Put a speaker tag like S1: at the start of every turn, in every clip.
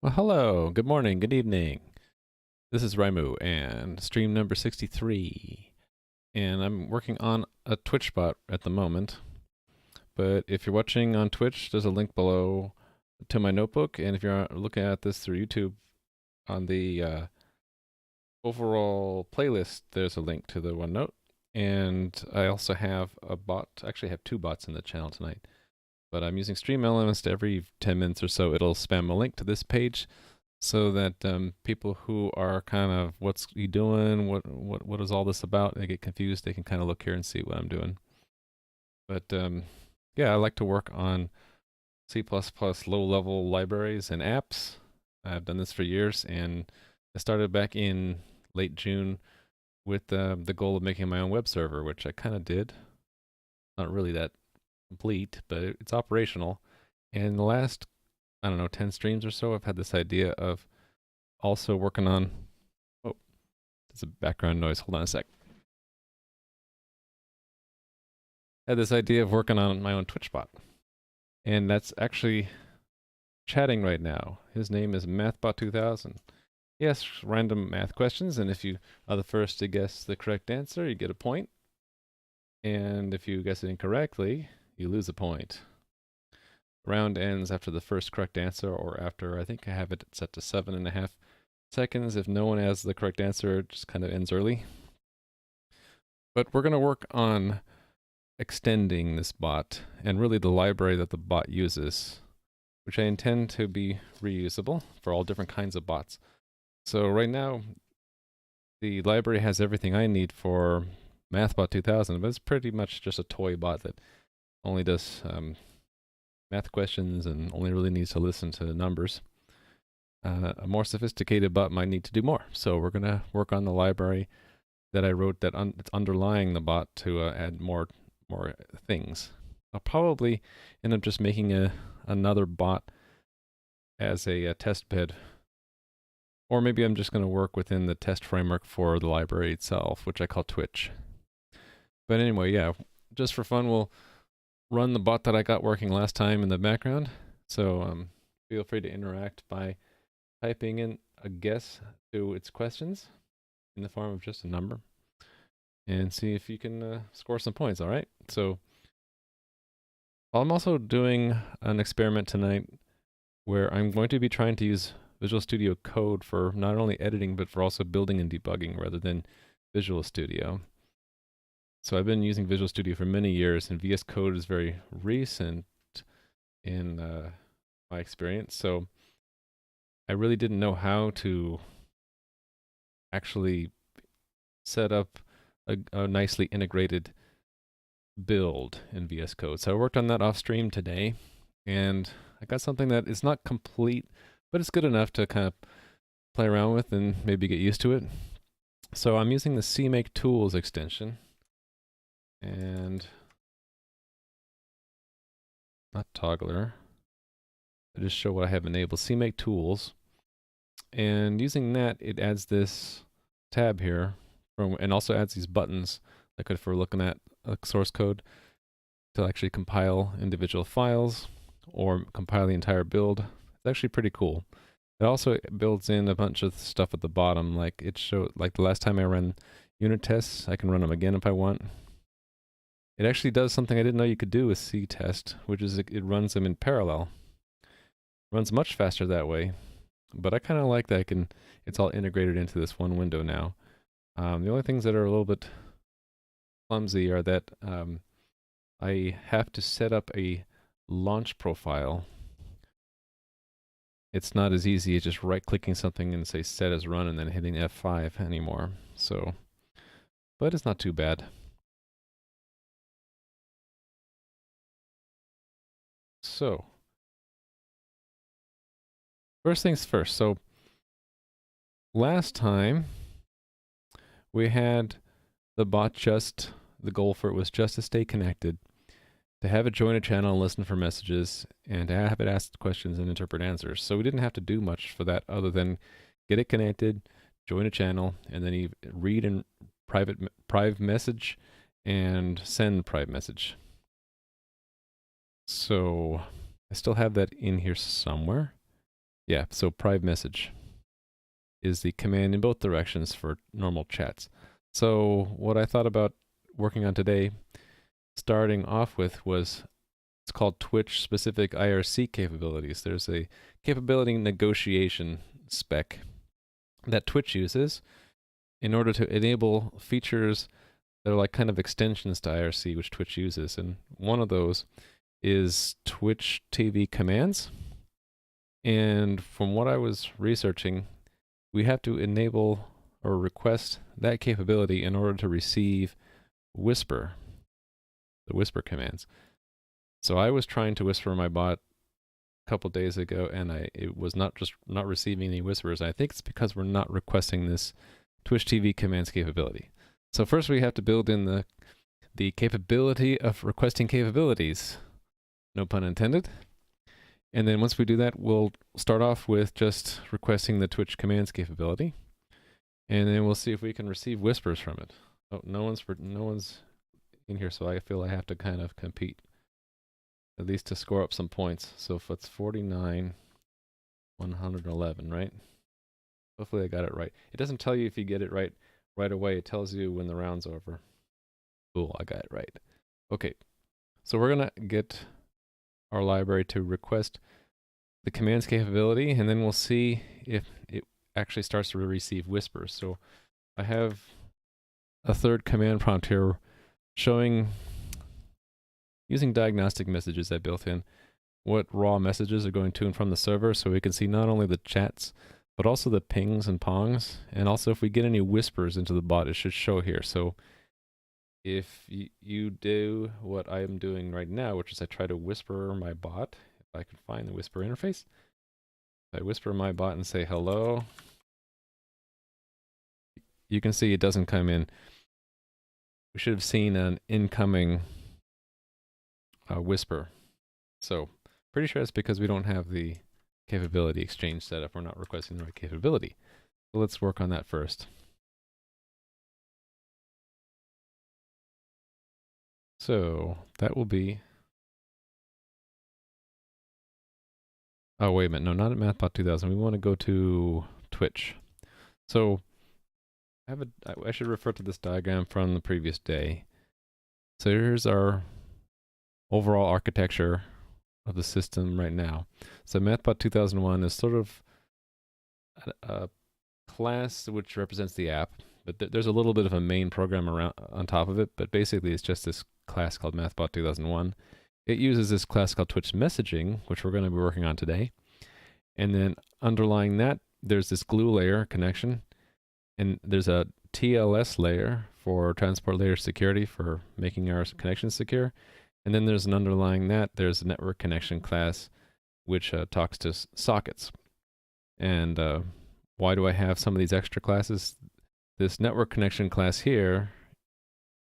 S1: Well, hello, good morning, good evening. This is Raimu and stream number 63. And I'm working on a Twitch bot at the moment. But if you're watching on Twitch, there's a link below to my notebook. And if you're looking at this through YouTube, on the overall playlist, there's a link to the OneNote. And I also have a bot, actually I have two bots in the channel tonight. But I'm using Stream Elements to every 10 minutes or so, it'll spam a link to this page so that people who are kind of, what's he doing? What is all this about? They get confused. They can kind of look here and see what I'm doing. But yeah, I like to work on C++ low-level libraries and apps. I've done this for years, and I started back in late June with the goal of making my own web server, which I kind of did. Not really that complete, but it's operational. And the last, I don't know, 10 streams or so, I've had this idea of also working on, oh, there's a background noise. Hold on a sec. I had this idea of working on my own Twitch bot. And that's actually chatting right now. His name is MathBot2000. He asks random math questions, and if you are the first to guess the correct answer, you get a point. And if you guess it incorrectly, you lose a point. Round ends after the first correct answer, or after, I think I have it set to 7.5 seconds. If no one has the correct answer, it just kind of ends early. But we're going to work on extending this bot, and really the library that the bot uses, which I intend to be reusable for all different kinds of bots. So right now, the library has everything I need for MathBot2000, but it's pretty much just a toy bot that only does math questions and only really needs to listen to numbers. A more sophisticated bot might need to do more. So we're going to work on the library that I wrote that's underlying the bot to add more things. I'll probably end up just making another bot as a test bed. Or maybe I'm just going to work within the test framework for the library itself, which I call Twitch. But anyway, yeah, just for fun, we'll run the bot that I got working last time in the background. So feel free to interact by typing in a guess to its questions in the form of just a number and see if you can score some points, all right? So I'm also doing an experiment tonight where I'm going to be trying to use Visual Studio Code for not only editing, but for also building and debugging rather than Visual Studio. So I've been using Visual Studio for many years, and VS Code is very recent in my experience. So I really didn't know how to actually set up a nicely integrated build in VS Code. So I worked on that off stream today, and I got something that is not complete, but it's good enough to kind of play around with and maybe get used to it. So I'm using the CMake Tools extension, and not toggler. I just show what I have enabled. CMake Tools, and using that, it adds this tab here, and also adds these buttons, like if we're looking at source code, to actually compile individual files or compile the entire build. It's actually pretty cool. It also builds in a bunch of stuff at the bottom, like it showed, like the last time I ran unit tests, I can run them again if I want. It actually does something I didn't know you could do with ctest, which is it runs them in parallel. It runs much faster that way, but I kind of like that it's all integrated into this one window now. The only things that are a little bit clumsy are that I have to set up a launch profile. It's not as easy as just right-clicking something and say set as run and then hitting F5 anymore. So, but it's not too bad. So, first things first. So, last time we had the bot the goal for it was just to stay connected, to have it join a channel and listen for messages, and to have it ask questions and interpret answers. So we didn't have to do much for that other than get it connected, join a channel, and then you read and private message and send private message. So I still have that in here somewhere. Yeah, so prive message is the command in both directions for normal chats. So what I thought about working on today, starting off with, was it's called Twitch specific IRC capabilities. There's a capability negotiation spec that Twitch uses in order to enable features that are like kind of extensions to IRC, which Twitch uses. And one of those is Twitch TV commands. And from what I was researching, we have to enable or request that capability in order to receive Whisper, the Whisper commands. So I was trying to whisper my bot a couple days ago, and it was not receiving any whispers. I think it's because we're not requesting this Twitch TV commands capability. So first we have to build in the capability of requesting capabilities. No pun intended. And then once we do that, we'll start off with just requesting the Twitch commands capability. And then we'll see if we can receive whispers from it. Oh, no one's in here, so I feel I have to kind of compete, at least to score up some points. So if it's 49, 111, right? Hopefully I got it right. It doesn't tell you if you get it right away. It tells you when the round's over. Cool, I got it right. Okay, so we're gonna get our library to request the commands capability, and then we'll see if it actually starts to receive whispers. So I have a third command prompt here showing, using diagnostic messages I built in, what raw messages are going to and from the server, so we can see not only the chats, but also the pings and pongs, and also if we get any whispers into the bot, it should show here. So if you do what I am doing right now, which is I try to whisper my bot, if I can find the whisper interface, if I whisper my bot and say hello, you can see it doesn't come in. We should have seen an incoming whisper. So pretty sure it's because we don't have the capability exchange set up. We're not requesting the right capability. So let's work on that first. So that will be, oh wait a minute, no, not at MathBot 2000. We want to go to Twitch. So I should refer to this diagram from the previous day. So here's our overall architecture of the system right now. So MathBot 2001 is sort of a class which represents the app, but there's a little bit of a main program around on top of it, but basically it's just this class called MathBot 2001. It uses this class called Twitch Messaging, which we're going to be working on today. And then underlying that, there's this glue layer connection, and there's a TLS layer for transport layer security for making our connections secure. And then there's an underlying that, there's a network connection class, which talks to sockets. And why do I have some of these extra classes? This network connection class here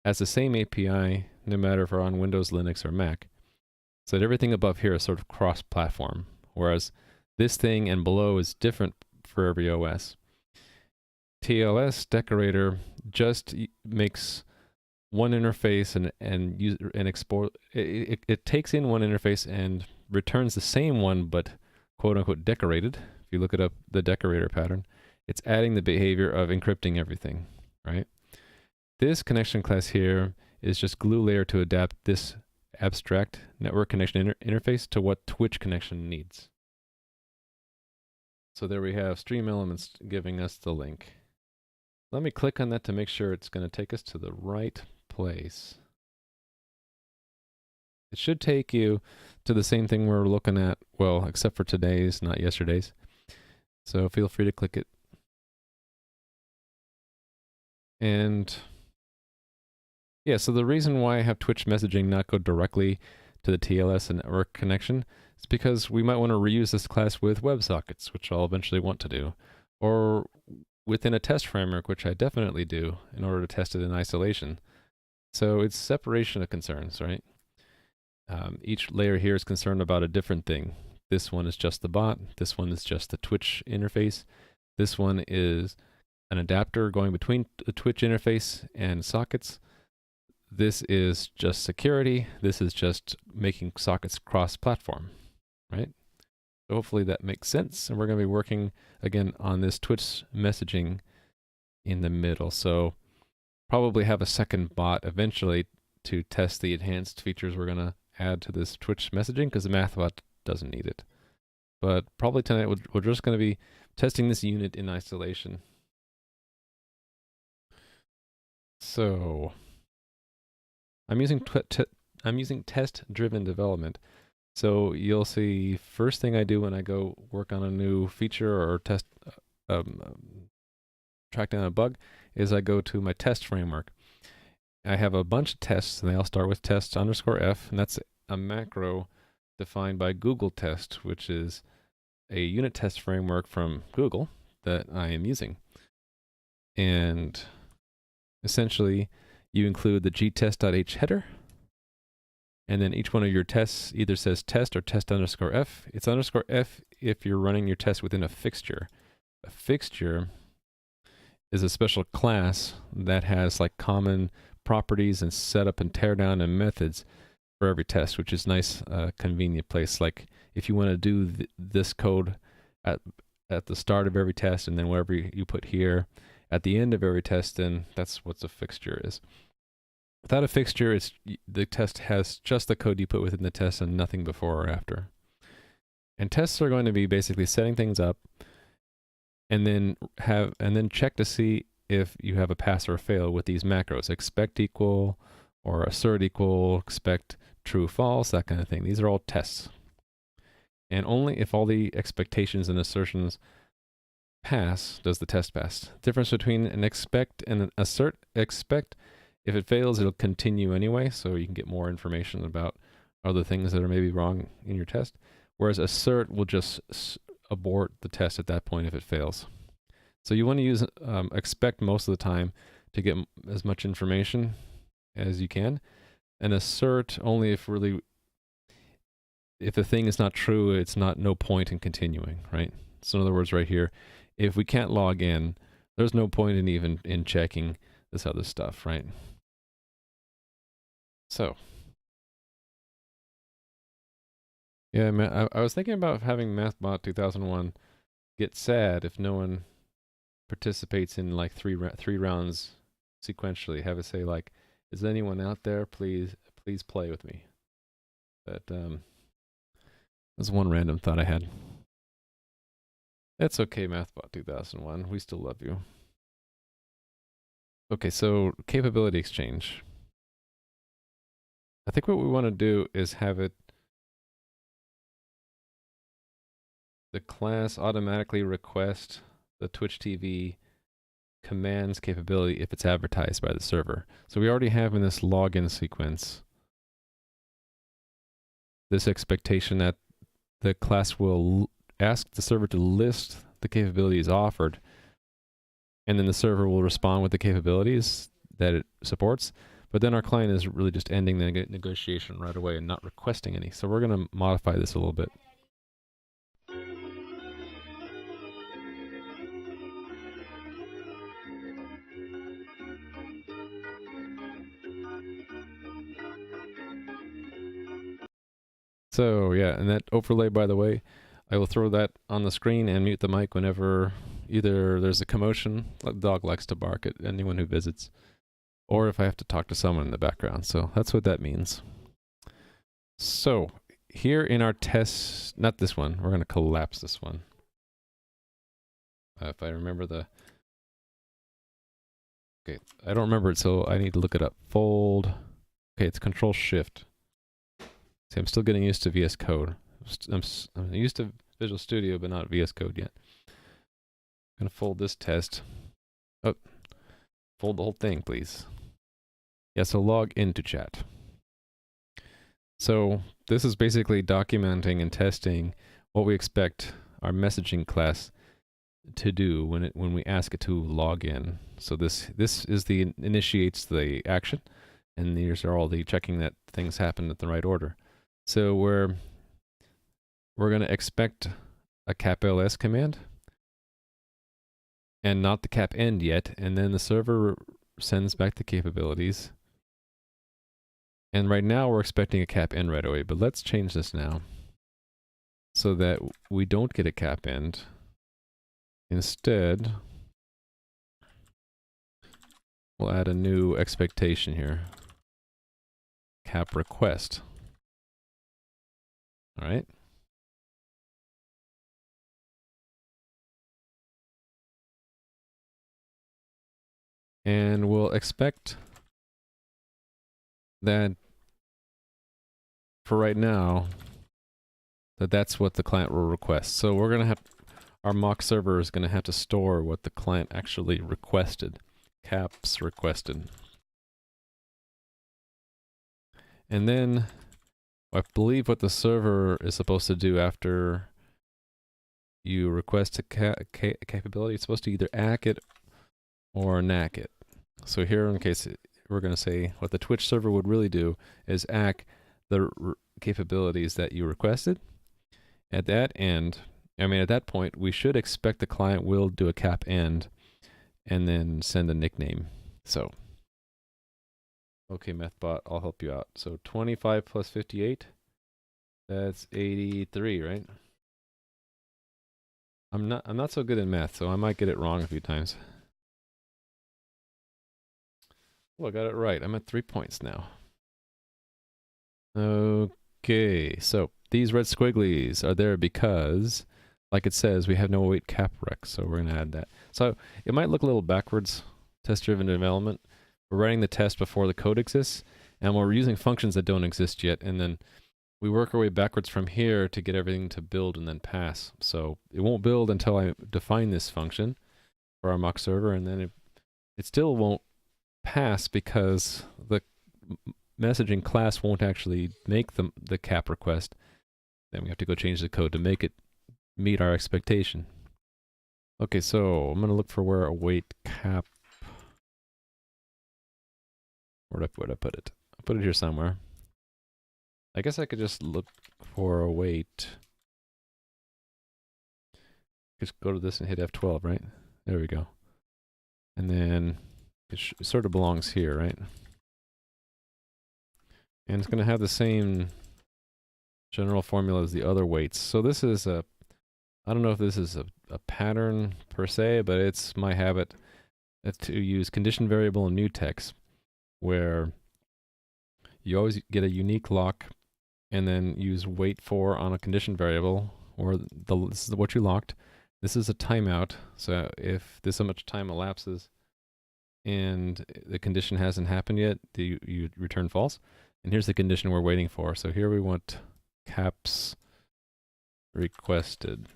S1: has the same API, no matter if we're on Windows, Linux, or Mac. So that everything above here is sort of cross-platform, whereas this thing and below is different for every OS. TLS decorator just makes one interface and export. It takes in one interface and returns the same one, but quote unquote decorated. If you look it up, the decorator pattern, it's adding the behavior of encrypting everything, right? This connection class here is just glue layer to adapt this abstract network connection interface to what Twitch connection needs. So there we have stream elements giving us the link. Let me click on that to make sure it's going to take us to the right place. It should take you to the same thing we're looking at, well, except for today's, not yesterday's. So feel free to click it. And yeah, so the reason why I have Twitch messaging not go directly to the TLS and network connection is because we might want to reuse this class with WebSockets, which I'll eventually want to do, or within a test framework, which I definitely do in order to test it in isolation. So it's separation of concerns, right? Each layer here is concerned about a different thing. This one is just the bot. This one is just the Twitch interface. This one is an adapter going between the Twitch interface and sockets. This is just security. This is just making sockets cross-platform, right? So hopefully that makes sense. And we're going to be working again on this Twitch messaging in the middle. So probably have a second bot eventually to test the enhanced features we're going to add to this Twitch messaging, because the math bot doesn't need it. But probably tonight we're just going to be testing this unit in isolation. So I'm using test-driven development. So you'll see first thing I do when I go work on a new feature or test track down a bug is I go to my test framework. I have a bunch of tests, and they all start with test_f, and that's a macro defined by Google Test, which is a unit test framework from Google that I am using. And essentially, you include the gtest.h header, and then each one of your tests either says test or test_f. It's _f if you're running your test within a fixture. A fixture is a special class that has like common properties and setup and teardown and methods for every test, which is nice, convenient place. Like if you want to do this code at the start of every test, and then whatever you put here at the end of every test, then that's what a fixture is. Without a fixture, the test has just the code you put within the test and nothing before or after. And tests are going to be basically setting things up, and then check to see if you have a pass or a fail with these macros: expect equal, or assert equal, expect true false, that kind of thing. These are all tests. And only if all the expectations and assertions pass does the test pass. Difference between an expect and an assert: expect, if it fails, it'll continue anyway, so you can get more information about other things that are maybe wrong in your test. Whereas assert will just abort the test at that point if it fails. So you want to use expect most of the time to get as much information as you can, and assert only if the thing is not true, it's no point in continuing, right? So in other words, right here, if we can't log in, there's no point in even checking this other stuff, right? So yeah, I was thinking about having MathBot 2001 get sad if no one participates in like three rounds sequentially. Have it say like, "Is anyone out there? Please play with me." But that's one random thought I had. That's okay, MathBot 2001. We still love you. Okay, so capability exchange. I think what we want to do is have the class automatically request the Twitch TV commands capability if it's advertised by the server. So we already have in this login sequence this expectation that the class will ask the server to list the capabilities offered, and then the server will respond with the capabilities that it supports. But then our client is really just ending the negotiation right away and not requesting any. So we're going to modify this a little bit. So yeah, and that overlay, by the way, I will throw that on the screen and mute the mic whenever either there's a commotion, like the dog likes to bark at anyone who visits, or if I have to talk to someone in the background. So that's what that means. So here in our test, not this one, we're going to collapse this one. If I remember okay, I don't remember it, so I need to look it up. Fold. Okay, it's Control Shift. See, I'm still getting used to VS Code. I'm used to Visual Studio, but not VS Code yet. I'm going to fold this test. Oh, fold the whole thing, please. Yeah, so log into chat. So this is basically documenting and testing what we expect our messaging class to do when we ask it to log in. So this is initiates the action, and these are all the checking that things happen at the right order. So we're going to expect a capls command and not the cap end yet, and then the server sends back the capabilities. And right now we're expecting a cap end right away, but let's change this now. so that we don't get a cap end. Instead, we'll add a new expectation here. Cap request. All right. And we'll expect that for right now, that's what the client will request. So we're going to have, our mock server is going to have to store what the client actually requested. Caps requested. And then I believe what the server is supposed to do after you request a capability, it's supposed to either ACK it or NACK it. So here, in case we're going to say what the Twitch server would really do is ACK the capabilities that you requested. At that end, at that point, we should expect the client will do a cap end and then send a nickname. So, okay, MathBot, I'll help you out. So 25 plus 58, that's 83, right? I'm not so good in math, so I might get it wrong a few times. Oh, I got it right. I'm at 3 points now. Okay, so these red squigglies are there because, like it says, we have no await cap rec, so we're going to add that. So it might look a little backwards, test-driven development. We're writing the test before the code exists, and we're using functions that don't exist yet, and then we work our way backwards from here to get everything to build and then pass. So it won't build until I define this function for our mock server, and then it still won't pass because the messaging class won't actually make the cap request. Then we have to go change the code to make it meet our expectation. Okay, so I'm going to look for where await cap. Where'd I put it? I put it here somewhere. I guess I could just look for await. Just go to this and hit F12, right? There we go. And then it sort of belongs here, right? And it's going to have the same general formula as the other weights. So this is I don't know if this is a pattern per se, but it's my habit to use condition variable in mutex, where you always get a unique lock and then use wait for on a condition variable, or this is what you locked. This is a timeout, so if this much time elapses and the condition hasn't happened yet, you return false. And here's the condition we're waiting for. So here we want caps requested.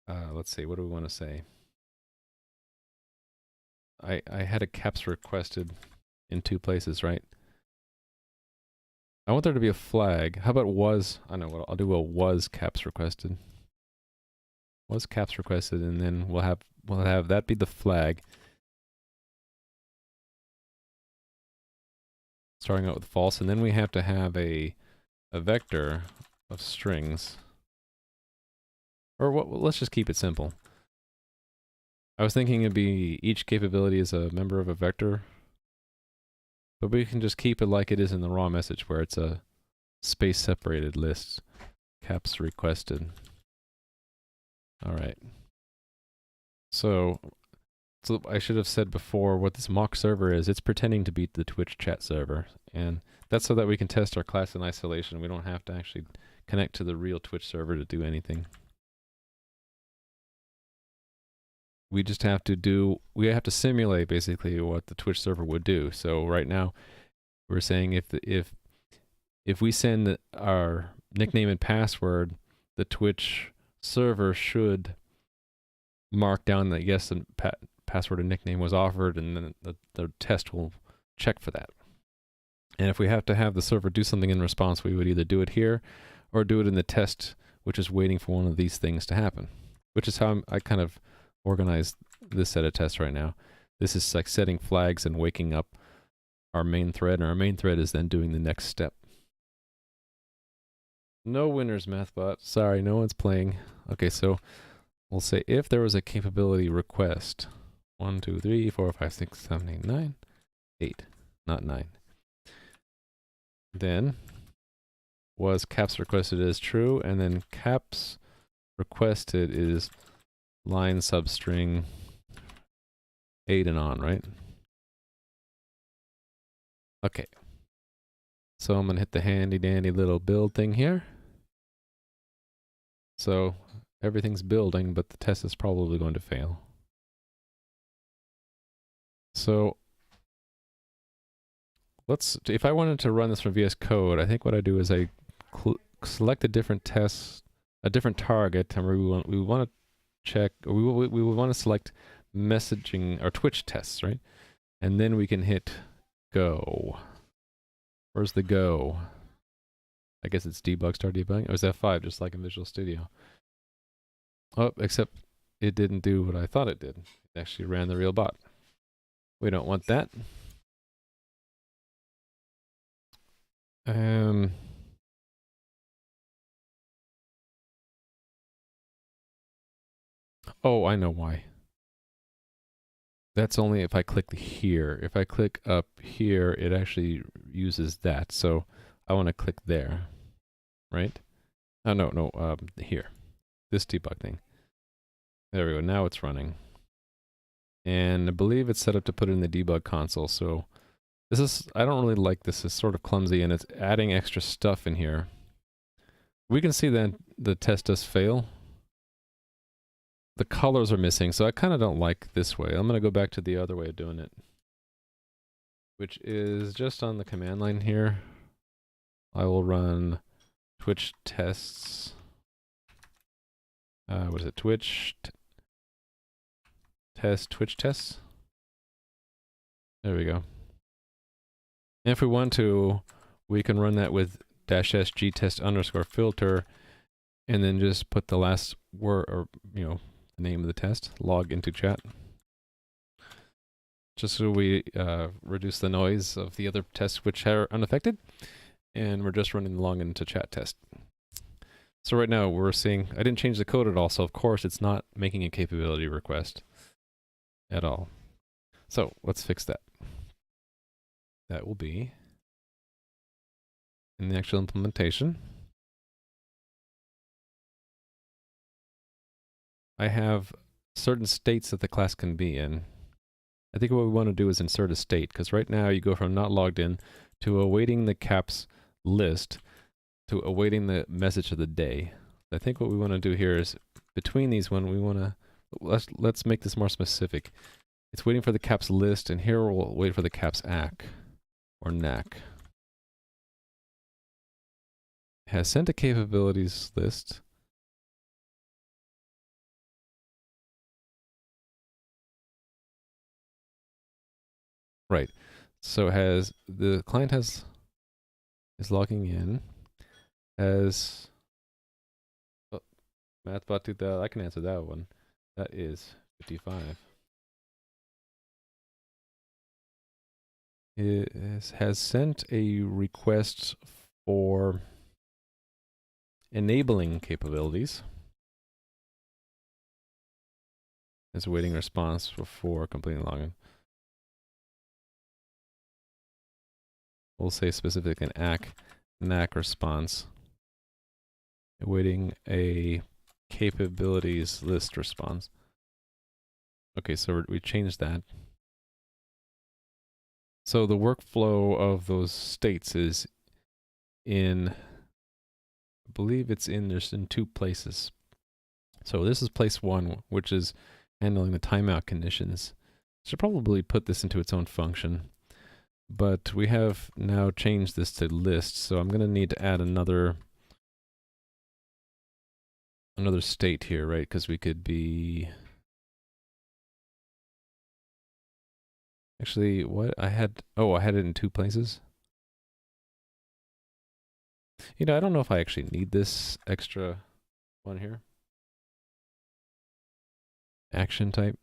S1: Let's see, what do we want to say? I had a caps requested in 2 places, right? I want there to be a flag. How about was? I know what I'll do. A was caps requested. Was caps requested, and then we'll have that be the flag. Starting out with false, and then we have to have a vector of strings. Or let's just keep it simple. I was thinking it'd be each capability is a member of a vector, but we can just keep it like it is in the raw message, where it's a space-separated list. Caps requested. All right. So I should have said before what this mock server is. It's pretending to be the Twitch chat server, and that's so that we can test our class in isolation. We don't have to actually connect to the real Twitch server to do anything. We just have to simulate basically what the Twitch server would do. So right now, we're saying if we send our nickname and password, the Twitch server should mark down that yes, the password and nickname was offered, and then the test will check for that. And if we have to have the server do something in response, we would either do it here or do it in the test, which is waiting for one of these things to happen, which is how I kind of organize this set of tests right now. This is like setting flags and waking up our main thread, and our main thread is then doing the next step. No winners, MathBot. Sorry, no one's playing. Okay, so we'll say if there was a capability request. 1, 2, 3, 4, 5, 6, 7, 8, 9. 8, not 9. then was caps requested is true, and then caps requested is line substring 8 and on, right? Okay. So I'm going to hit the handy dandy little build thing here. So everything's building, but the test is probably going to fail. So if I wanted to run this from VS Code, I think what I do is I select a different test, a different target, and we want to check, or we would want to select messaging or Twitch tests, right? And then we can hit go. Where's the go? I guess it's debug, start debugging. Or is F5 just like in Visual Studio? Oh, except it didn't do what I thought it did. It actually ran the real bot. We don't want that. Oh, I know why. That's only if I click here. If I click up here, it actually uses that. So I want to click there, right? Oh, no, here. This debug thing. There we go. Now it's running. And I believe it's set up to put it in the debug console. So this is, I don't really like this. It's sort of clumsy and it's adding extra stuff in here. We can see that the test does fail. The colors are missing, so I kind of don't like this way. I'm going to go back to the other way of doing it, which is just on the command line here. I will run Twitch tests. What is it? Twitch tests. There we go. And if we want to, we can run that with -s gtest_filter, and then just put the last word, or the name of the test, log into chat. Just so we reduce the noise of the other tests which are unaffected. And we're just running the log into chat test. So right now we're seeing, I didn't change the code at all, so of course it's not making a capability request at all. So let's fix that. That will be in the actual implementation. I have certain states that the class can be in. I think what we want to do is insert a state, because right now you go from not logged in to awaiting the caps list to awaiting the message of the day. I think what we want to do here is between these one, we want to, let's make this more specific. It's waiting for the caps list, and here we'll wait for the caps ACK or NAC. Has sent a capabilities list. Right. So the client is logging in, has MathBot 2000. I can answer that one. That is 55. It has sent a request for enabling capabilities. It's awaiting response before completing login. We'll say specific an ACK, NAC response. Awaiting a capabilities list response. Okay, so we changed that. So the workflow of those states is in, I believe it's there's in 2 places. So this is place 1, which is handling the timeout conditions. Should probably put this into its own function. But we have now changed this to list, so I'm going to need to add another state here, right? Because we could be... Actually, what? I had it in 2 places. I don't know if I actually need this extra one here. Action type.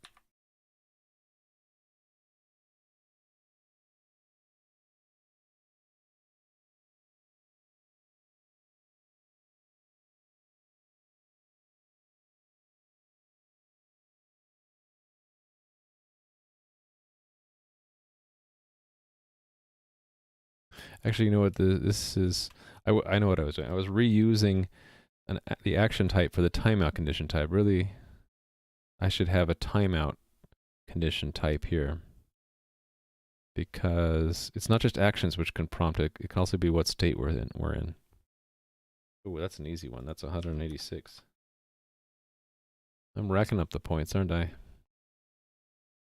S1: Actually, you know what? This is. I know what I was doing. I was reusing the action type for the timeout condition type. Really, I should have a timeout condition type here, because it's not just actions which can prompt it. It can also be what state we're in. Ooh, that's an easy one. That's 186. I'm racking up the points, aren't I?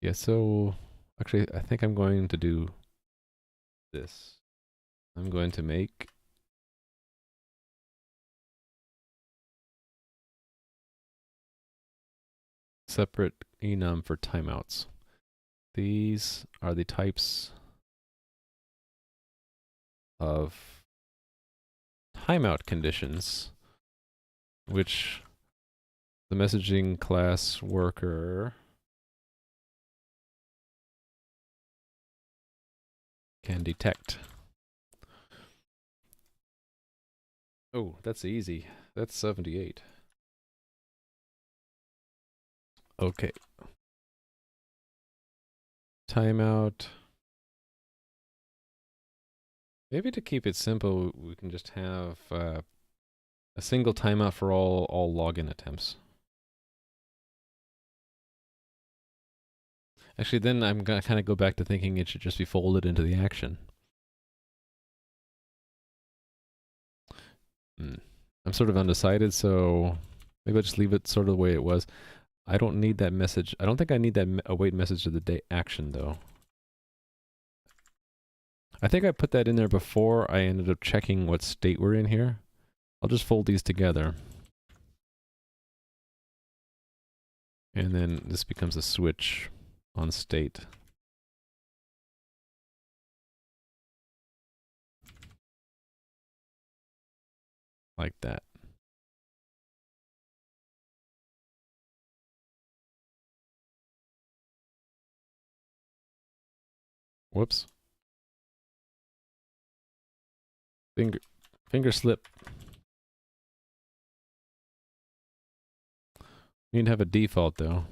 S1: Yeah, so actually I think I'm going to do this. I'm going to make separate enum for timeouts. These are the types of timeout conditions which the messaging class worker can detect. Oh, that's easy. That's 78. Okay. Timeout. Maybe to keep it simple, we can just have a single timeout for all login attempts. Actually, then I'm gonna kind of go back to thinking it should just be folded into the action. I'm sort of undecided, so maybe I'll just leave it sort of the way it was. I don't need that message. I don't think I need that await message to the day action, though. I think I put that in there before I ended up checking what state we're in here. I'll just fold these together. And then this becomes a switch on state. Like that. Whoops. Finger slip. You need to have a default, though.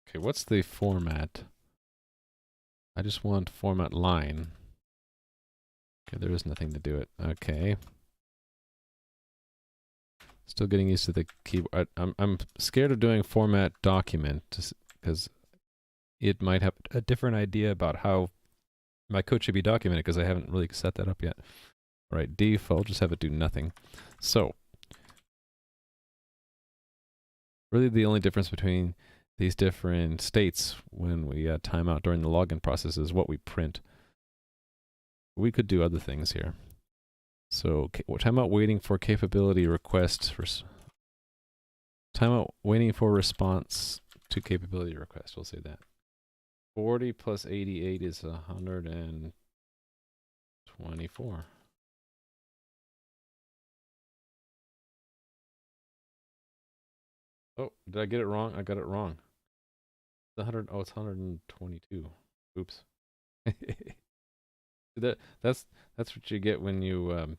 S1: Okay, what's the format? I just want format line. Okay, there is nothing to do it. Okay. Still getting used to the keyboard. I'm scared of doing format document because it might have a different idea about how my code should be documented, because I haven't really set that up yet. All right, default, just have it do nothing. So, really the only difference between these different states when we time out during the login process is what we print. We could do other things here. So, timeout waiting for capability request. Timeout waiting for response to capability request. We'll say that. 40 plus 88 is 124. Oh, did I get it wrong? I got it wrong. The 100. Oh, it's 122. Oops. That's what you get when you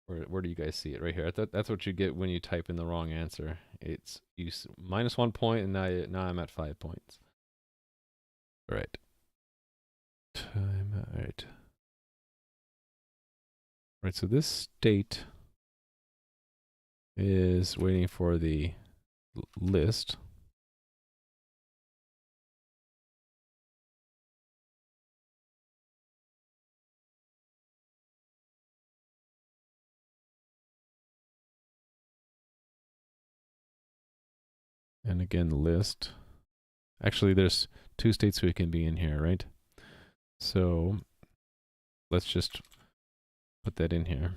S1: where do you guys see it? Right here. That's what you get when you type in the wrong answer. It's minus 1 point, and now I'm at 5 points. All right. All right. Right. So this state is waiting for the list. And again, list. Actually, there's 2 states we can be in here, right? So let's just put that in here.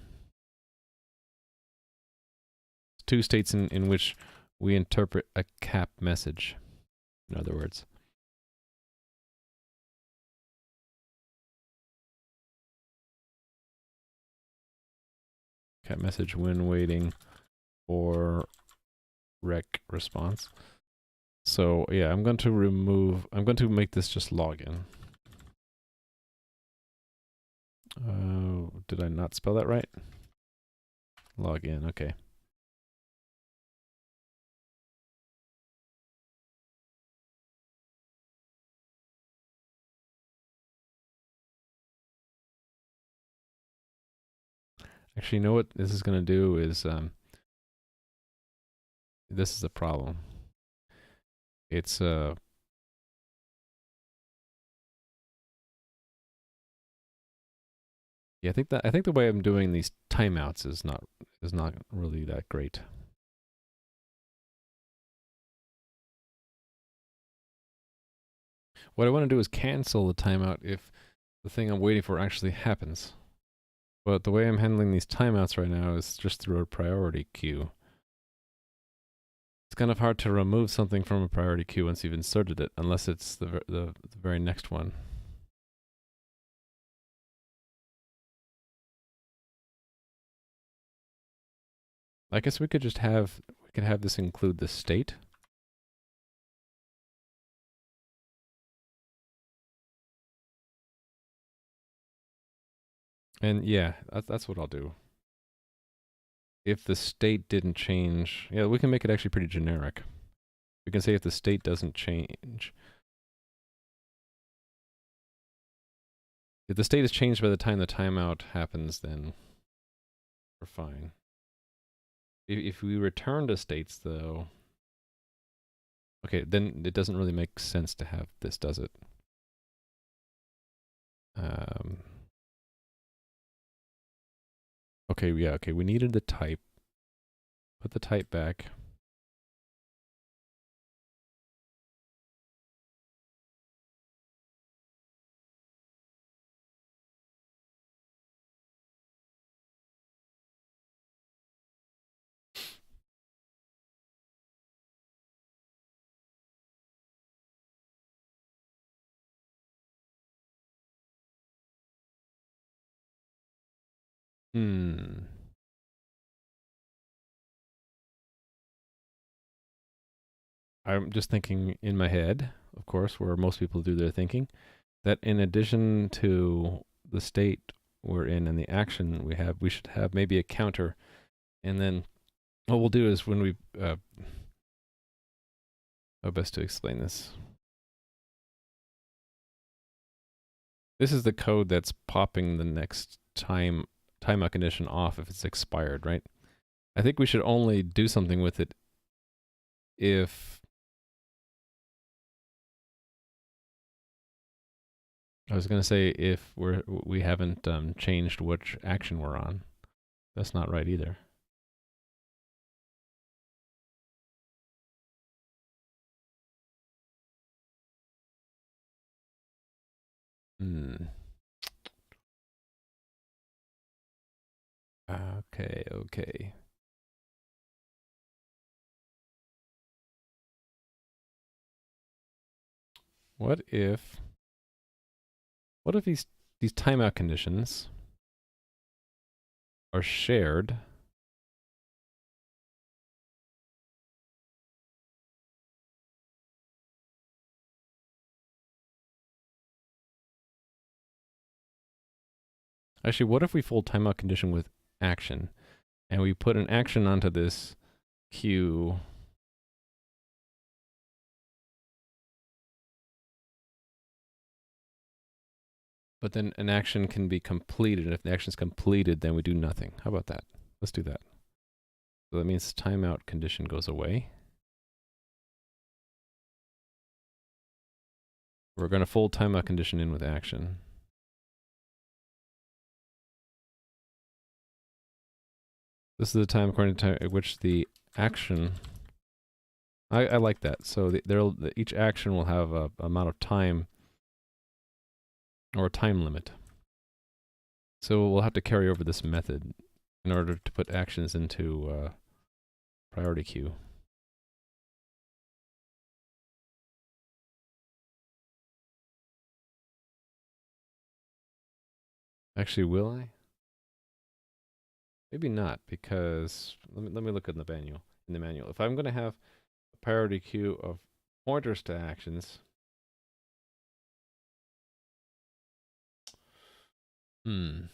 S1: 2 states in which we interpret a cap message, in other words. Cap message when waiting for rec response. So yeah, I'm going to make this just login. Did I not spell that right? Login, okay. Actually, you know what this is going to do is, this is the problem. It's, yeah, I think the way I'm doing these timeouts is not really that great. What I want to do is cancel the timeout if the thing I'm waiting for actually happens. But the way I'm handling these timeouts right now is just through a priority queue. It's kind of hard to remove something from a priority queue once you've inserted it, unless it's the very next one. I guess we could have this include the state. And yeah, that's what I'll do. If the state didn't change, yeah, we can make it actually pretty generic. We can say if the state doesn't change. If the state is changed by the time the timeout happens, then we're fine. If we return to states, though, okay, then it doesn't really make sense to have this, does it? Okay, yeah, okay, we needed the type. Put the type back. Hmm. I'm just thinking in my head, of course, where most people do their thinking, that in addition to the state we're in and the action we should have maybe a counter. And then what we'll do is when we, how best to explain this? This is the code that's popping the next timeout condition off if it's expired, right? I think we should only do something with it if I was going to say if we haven't changed which action we're on. That's not right either. Hmm. Okay, okay. What if these timeout conditions are shared actually, what if we full timeout condition with action and we put an action onto this queue? But then an action can be completed, and if the action is completed, then we do nothing. How about that? Let's do that. So that means timeout condition goes away. We're going to full timeout condition in with action. This is the time according to time at which the action. I like that. So each action will have a amount of time or a time limit. So we'll have to carry over this method in order to put actions into priority queue. Actually, will I? Maybe not, because let me look in the manual. In the manual, if I'm going to have a priority queue of pointers to actions, hmm.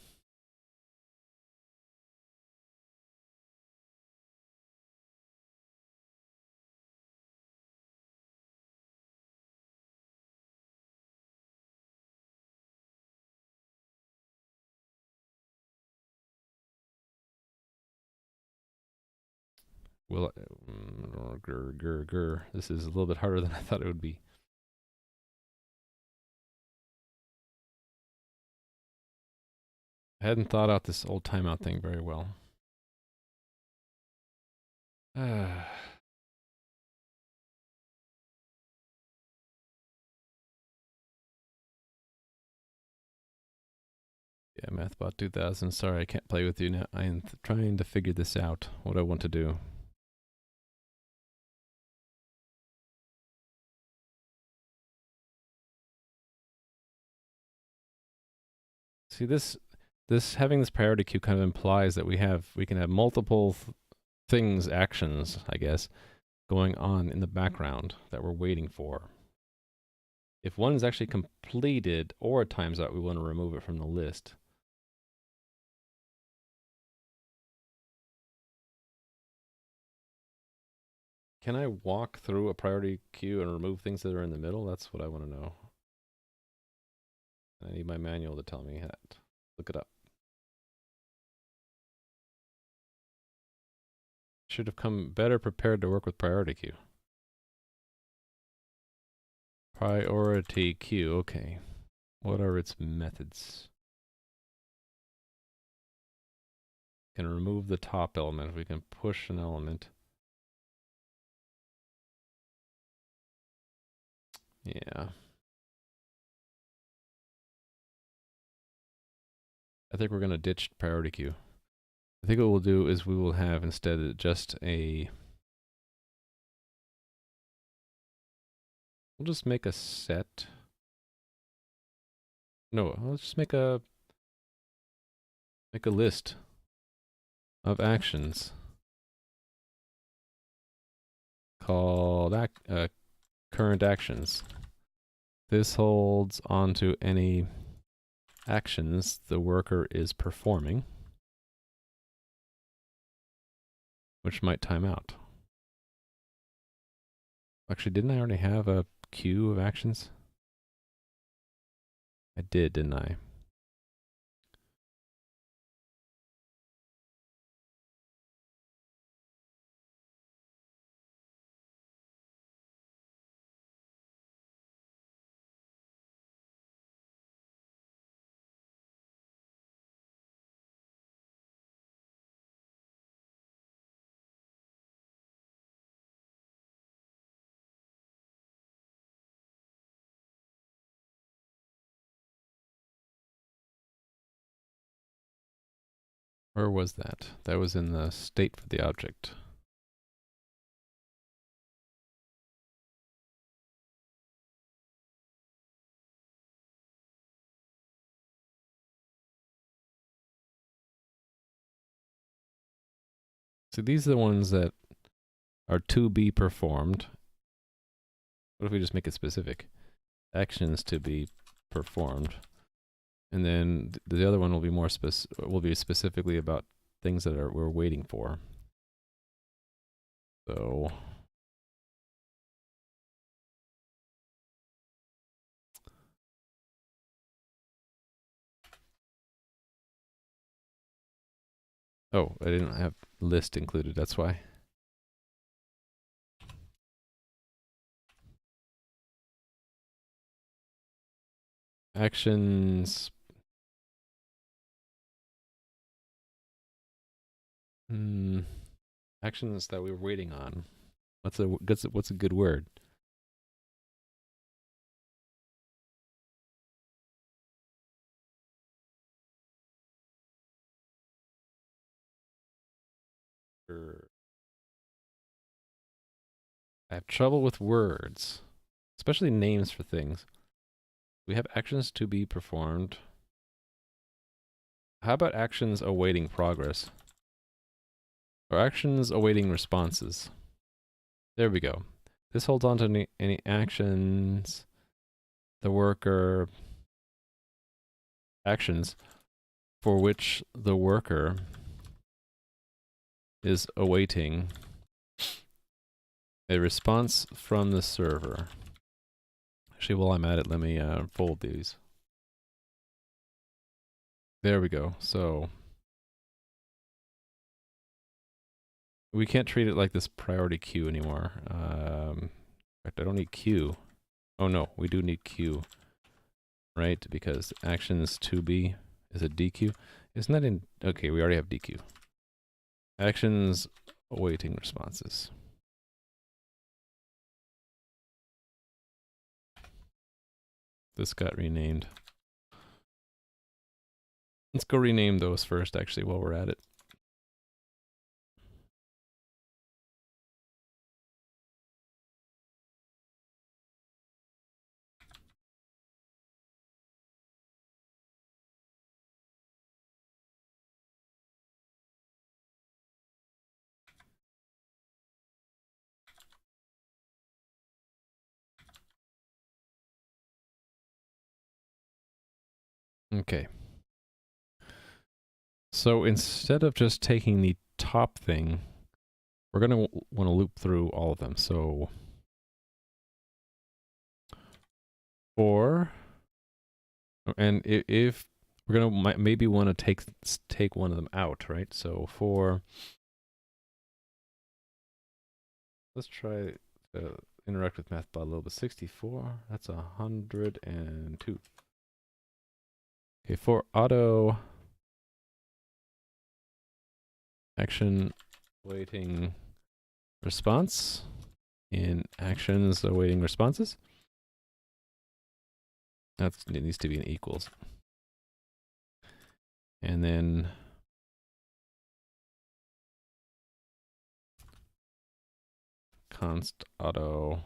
S1: Will This is a little bit harder than I thought it would be. I hadn't thought out this old timeout thing very well. Yeah, MathBot 2000. Sorry, I can't play with you now. I am trying to figure this out, what I want to do. See, this having this priority queue kind of implies that we can have multiple things, actions, I guess, going on in the background that we're waiting for. If one is actually completed or it times out, we want to remove it from the list. Can I walk through a priority queue and remove things that are in the middle? That's what I want to know. I need my manual to tell me that. Look it up. Should have come better prepared to work with priority queue. Priority queue, okay. What are its methods? Can remove the top element. We can push an element. Yeah. I think we're going to ditch priority queue. I think what we'll do is we will have instead just a... We'll just make a set. No, let's just make a list of actions called current actions. This holds onto any actions the worker is performing, which might time out. Actually, didn't I already have a queue of actions? I did, didn't I? Where was that? That was in the state for the object. So these are the ones that are to be performed. What if we just make it specific? Actions to be performed. And then the other one will be more specifically about things that we're waiting for. So oh, I didn't have list included, that's why. Actions. Actions that we were waiting on. What's a good word? I have trouble with words, especially names for things. We have actions to be performed. How about actions awaiting progress? Or actions awaiting responses? There we go. This holds on to any actions the worker actions for which the worker is awaiting a response from the server. Actually, while I'm at it, let me fold these. There we go. So we can't treat it like this priority queue anymore. In fact, I don't need queue. Oh no, we do need queue, right? Because actions to be is a DQ. Isn't that in? Okay, we already have DQ. Actions awaiting responses. This got renamed. Let's go rename those first, actually, while we're at it. Okay. So instead of just taking the top thing, we're going to want to loop through all of them. So for, and if we're going to maybe want to take one of them out, right? So for, let's try to interact with MathBot a little bit. 64, that's 102. Okay, for auto action awaiting response in actions awaiting responses. It needs to be an equals. And then const auto.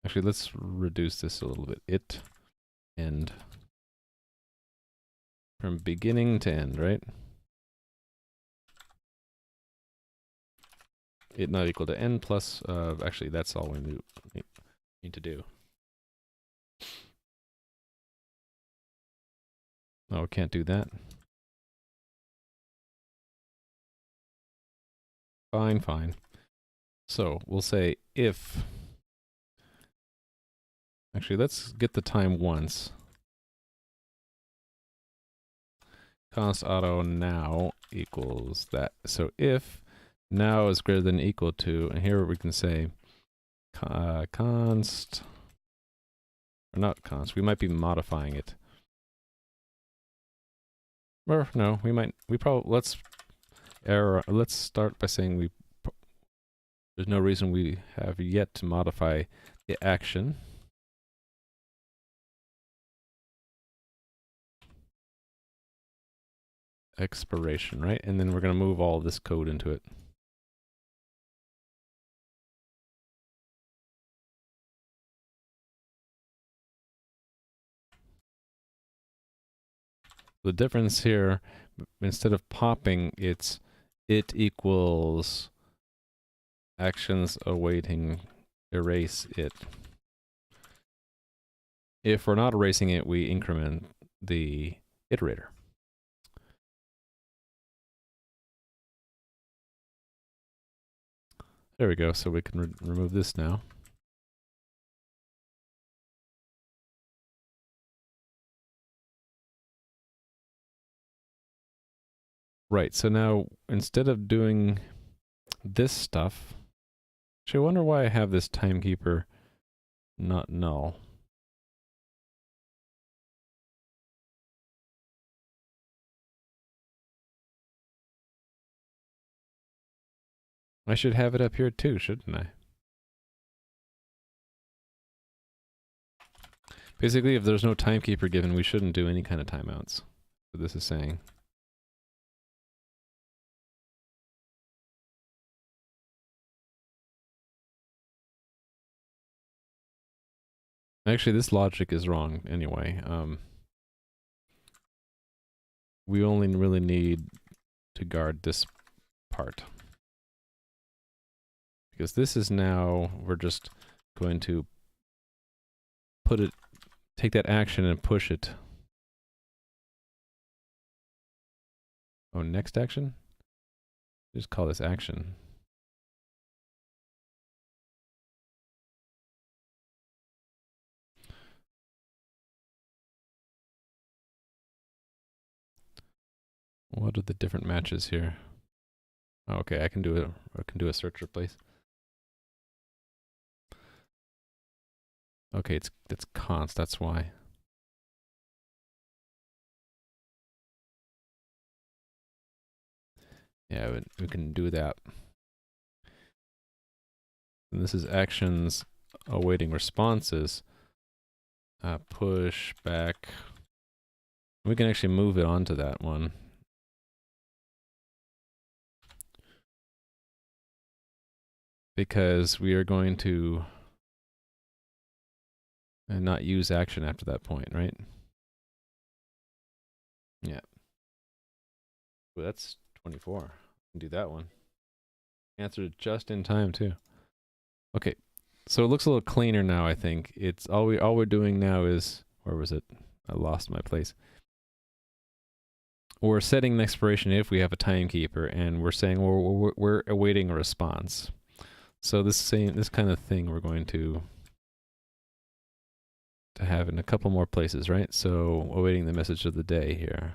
S1: Actually, let's reduce this a little bit. It end from beginning to end, right? It not equal to end plus, actually, that's all we need to do. Oh, we can't do that. Fine, fine. So we'll say if, actually, let's get the time once. Const auto now equals that. So if now is greater than or equal to, and here we can say const, or not const, we might be modifying it. Or no, let's start by saying there's no reason we have yet to modify the action. Expiration, right? And then we're going to move all this code into it. The difference here, instead of popping, it equals actions awaiting erase it. If we're not erasing it, we increment the iterator. There we go, so we can remove this now. Right, so now instead of doing this stuff, actually I wonder why I have this timekeeper not null. I should have it up here too, shouldn't I? Basically, if there's no timekeeper given, we shouldn't do any kind of timeouts. What this is saying. Actually, this logic is wrong anyway. We only really need to guard this part. Because this is now, we're just going to take that action and push it. Oh, next action? Just call this action. What are the different matches here? Oh, okay, I can do a search replace. Okay, it's const, that's why. Yeah, we can do that. And this is actions awaiting responses. Push back. We can actually move it onto that one. Because we are going to not use action after that point, right? Yeah. Well, that's 24. I can do that one. Answered just in time too. Okay. So it looks a little cleaner now, I think. It's all we're doing now is, where was it? I lost my place. We're setting an expiration if we have a timekeeper, and we're saying we're awaiting a response. So this kind of thing we're going to have in a couple more places, right? So awaiting the message of the day here.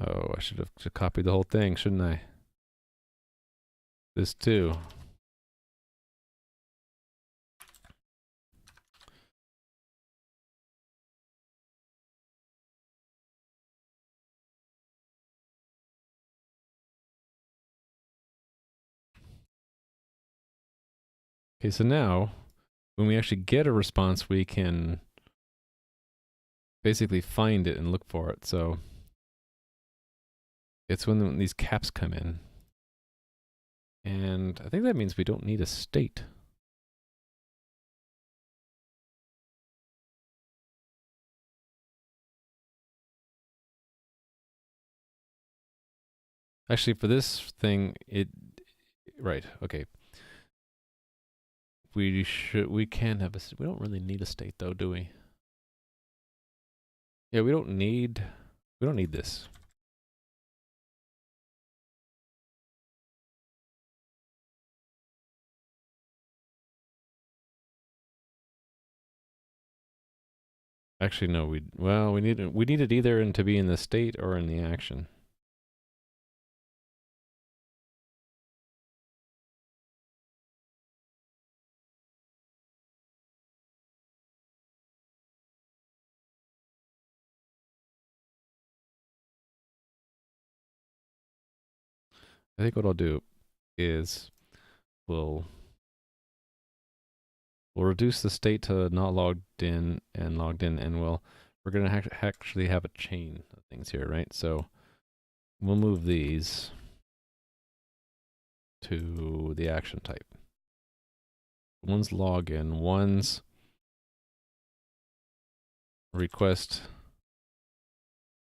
S1: Oh, I should have copied the whole thing, shouldn't I? This too. Okay, so now when we actually get a response, we can basically find it and look for it. So it's when these caps come in. And I think that means we don't need a state. Actually, for this thing, right, okay. We can have we don't really need a state though, do we? Yeah, we don't need this. Actually, no, we need it either to be in the state or in the action. I think what I'll do is we'll reduce the state to not logged in and logged in, and we're gonna actually have a chain of things here, right? So we'll move these to the action type. One's login, one's request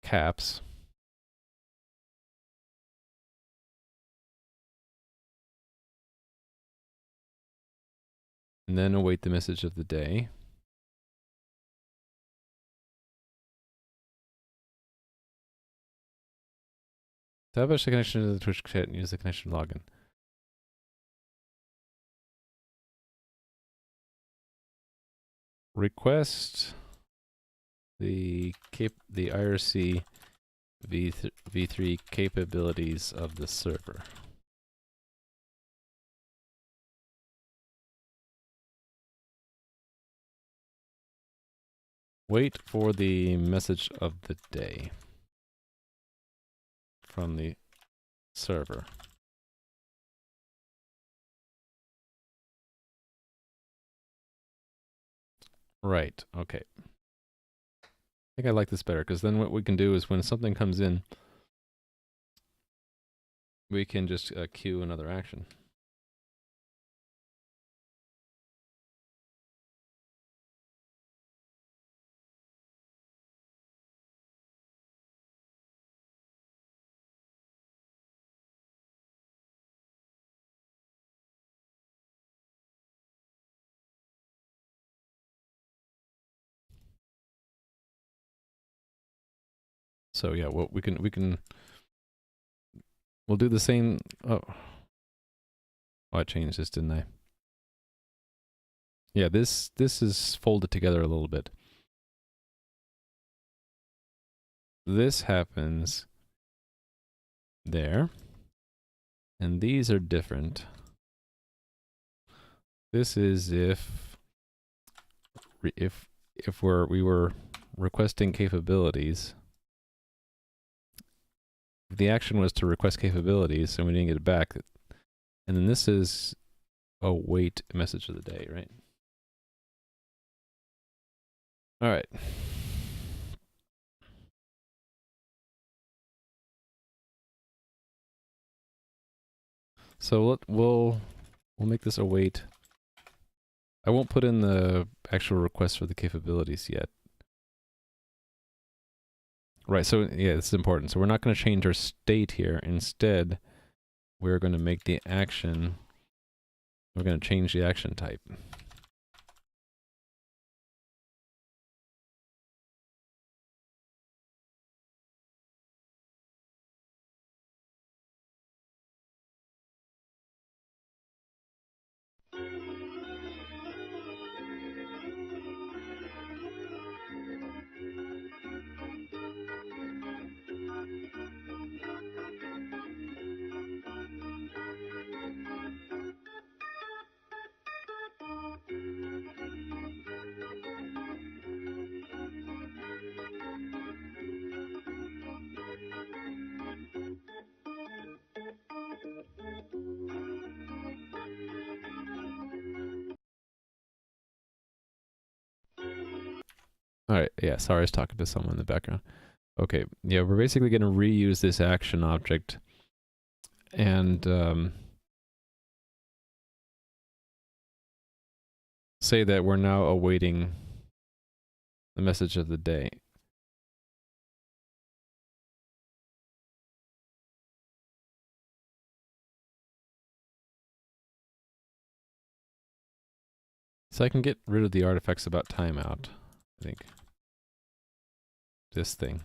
S1: caps. And then await the message of the day. Establish the connection to the Twitch chat and use the connection login. Request the IRC v3 capabilities of the server. Wait for the message of the day from the server. Right, okay. I think I like this better, because then what we can do is when something comes in, we can just queue another action. So yeah, well, we'll do the same. Oh, I changed this, didn't I? Yeah, this is folded together a little bit. This happens there, and these are different. This is if we were requesting capabilities. If the action was to request capabilities and we didn't get it back, and then this is await message of the day, right? All right. So we'll make this await. I won't put in the actual request for the capabilities yet. Right, so yeah, this is important. So we're not going to change our state here. Instead, we're going to make the action, we're going to change the action type. All right, yeah, sorry, I was talking to someone in the background. Okay, yeah, we're basically going to reuse this action object and say that we're now awaiting the message of the day. So I can get rid of the artifacts about timeout, I think. This thing.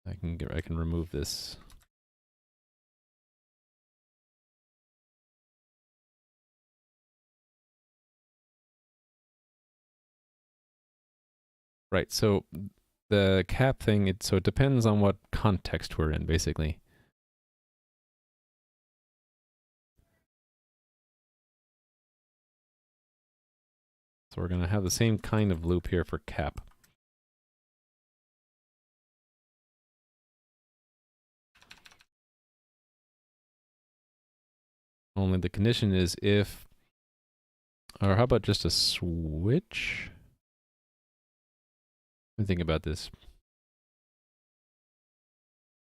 S1: I can remove this. Right, so the cap thing, so it depends on what context we're in, basically. So we're going to have the same kind of loop here for cap. Only the condition is if, or how about just a switch? Let me think about this.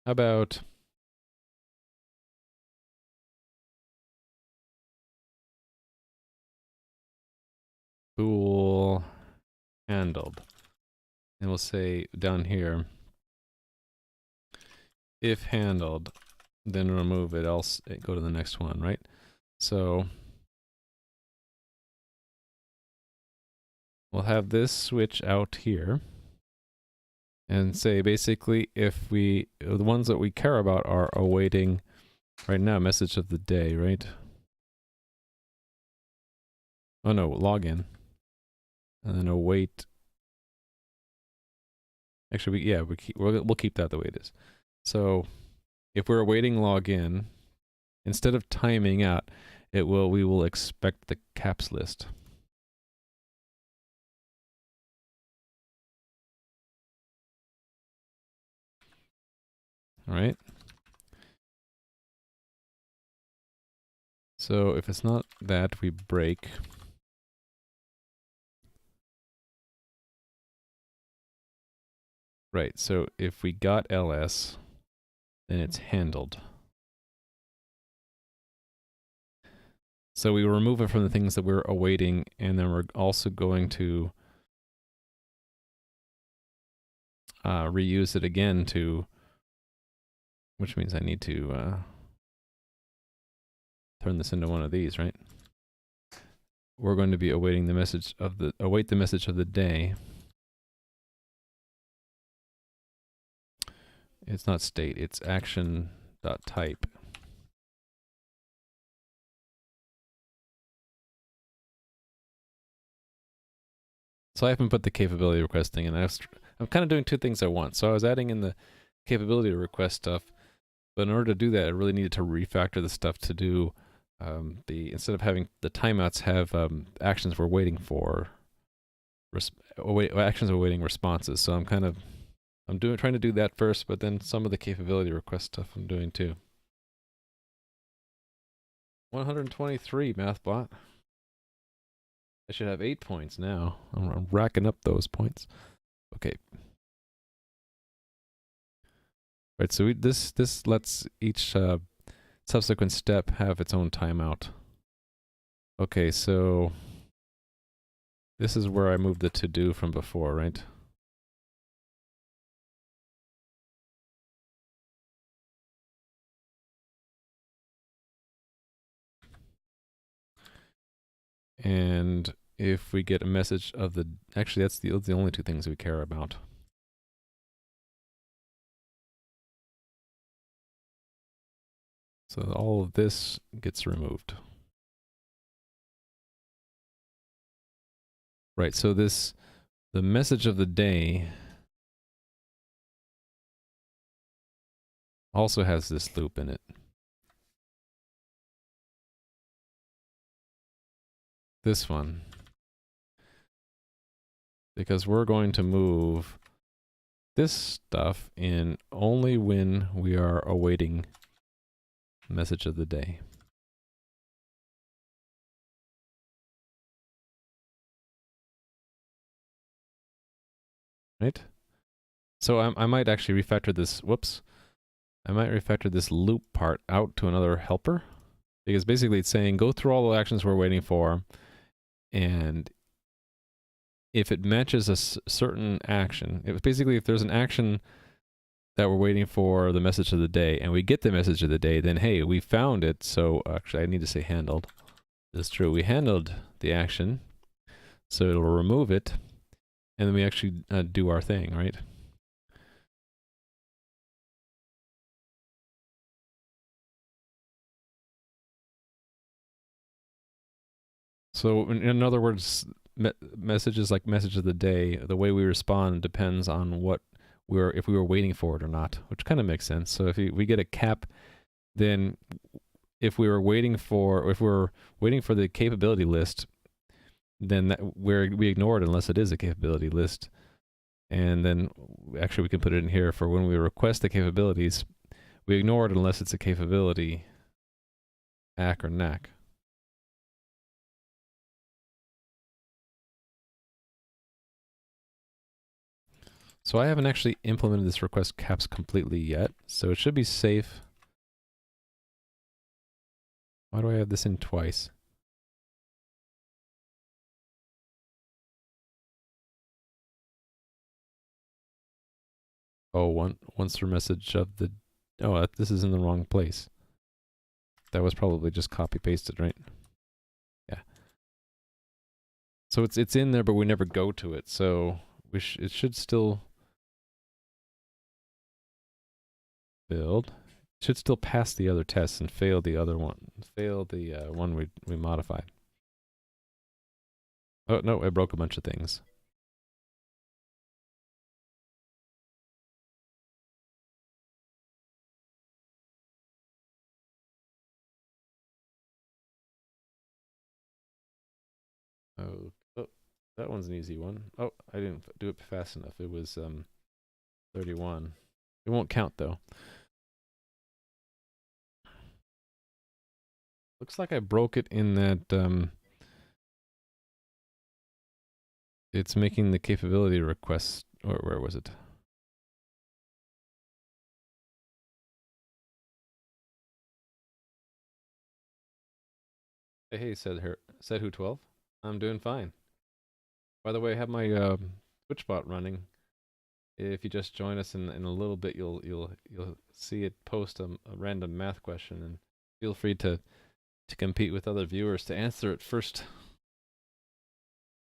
S1: How about bool handled? And we'll say down here, if handled, then remove it, else go to the next one, right? So we'll have this switch out here and say basically if the ones that we care about are awaiting right now message of the day, right? Oh no, login. And then await. Actually, we'll keep that the way it is. So if we're awaiting login, instead of timing out, we will expect the caps list. All right. So if it's not that, we break. Right, so if we got ls, then it's handled. So we remove it from the things that we're awaiting, and then we're also going to reuse it again to, which means I need to turn this into one of these, right? We're going to be awaiting the message of the, await the message of the day. It's not state, it's action.type. So I haven't put the capability request thing in. I'm kind of doing two things at once. So I was adding in the capability request stuff, but in order to do that, I really needed to refactor the stuff to do instead of having the timeouts have actions we're waiting for, actions are waiting responses. So I'm trying to do that first, but then some of the capability request stuff I'm doing too. 123 MathBot. I should have 8 points now. I'm racking up those points. Okay. Right, so this lets each subsequent step have its own timeout. Okay, so this is where I moved the to-do from before, right? And if we get a message of the... Actually, that's the only two things we care about. So all of this gets removed. Right, so the message of the day also has this loop in it. This one. Because we're going to move this stuff in only when we are awaiting message of the day. Right? So I might actually refactor this, whoops. I might refactor this loop part out to another helper. Because basically it's saying, go through all the actions we're waiting for, and if it matches a certain action, if there's an action that we're waiting for the message of the day, and we get the message of the day, then hey, we found it, so actually I need to say handled. It's true, we handled the action, so it'll remove it, and then we actually do our thing, right? So in other words, messages like message of the day, the way we respond depends on what if we were waiting for it or not, which kind of makes sense. So if we get a cap, then if we're waiting for the capability list, then we ignore it unless it is a capability list. And then actually we can put it in here for when we request the capabilities, we ignore it unless it's a capability ACK or NACK. So I haven't actually implemented this request caps completely yet, so it should be safe. Why do I have this in twice? Oh, once for message of the... Oh, this is in the wrong place. That was probably just copy-pasted, right? Yeah. So it's in there, but we never go to it, so it should still... build. It should still pass the other tests and fail the other one. Fail the one we modified. Oh, no, I broke a bunch of things. Oh, that one's an easy one. Oh, I didn't do it fast enough. It was 31. It won't count, though. Looks like I broke it in that it's making the capability request. Or where was it? Hey, said who 12? I'm doing fine. By the way, I have my Twitch bot running. If you just join us in a little bit, you'll see it post a random math question, and feel free to compete with other viewers to answer it first.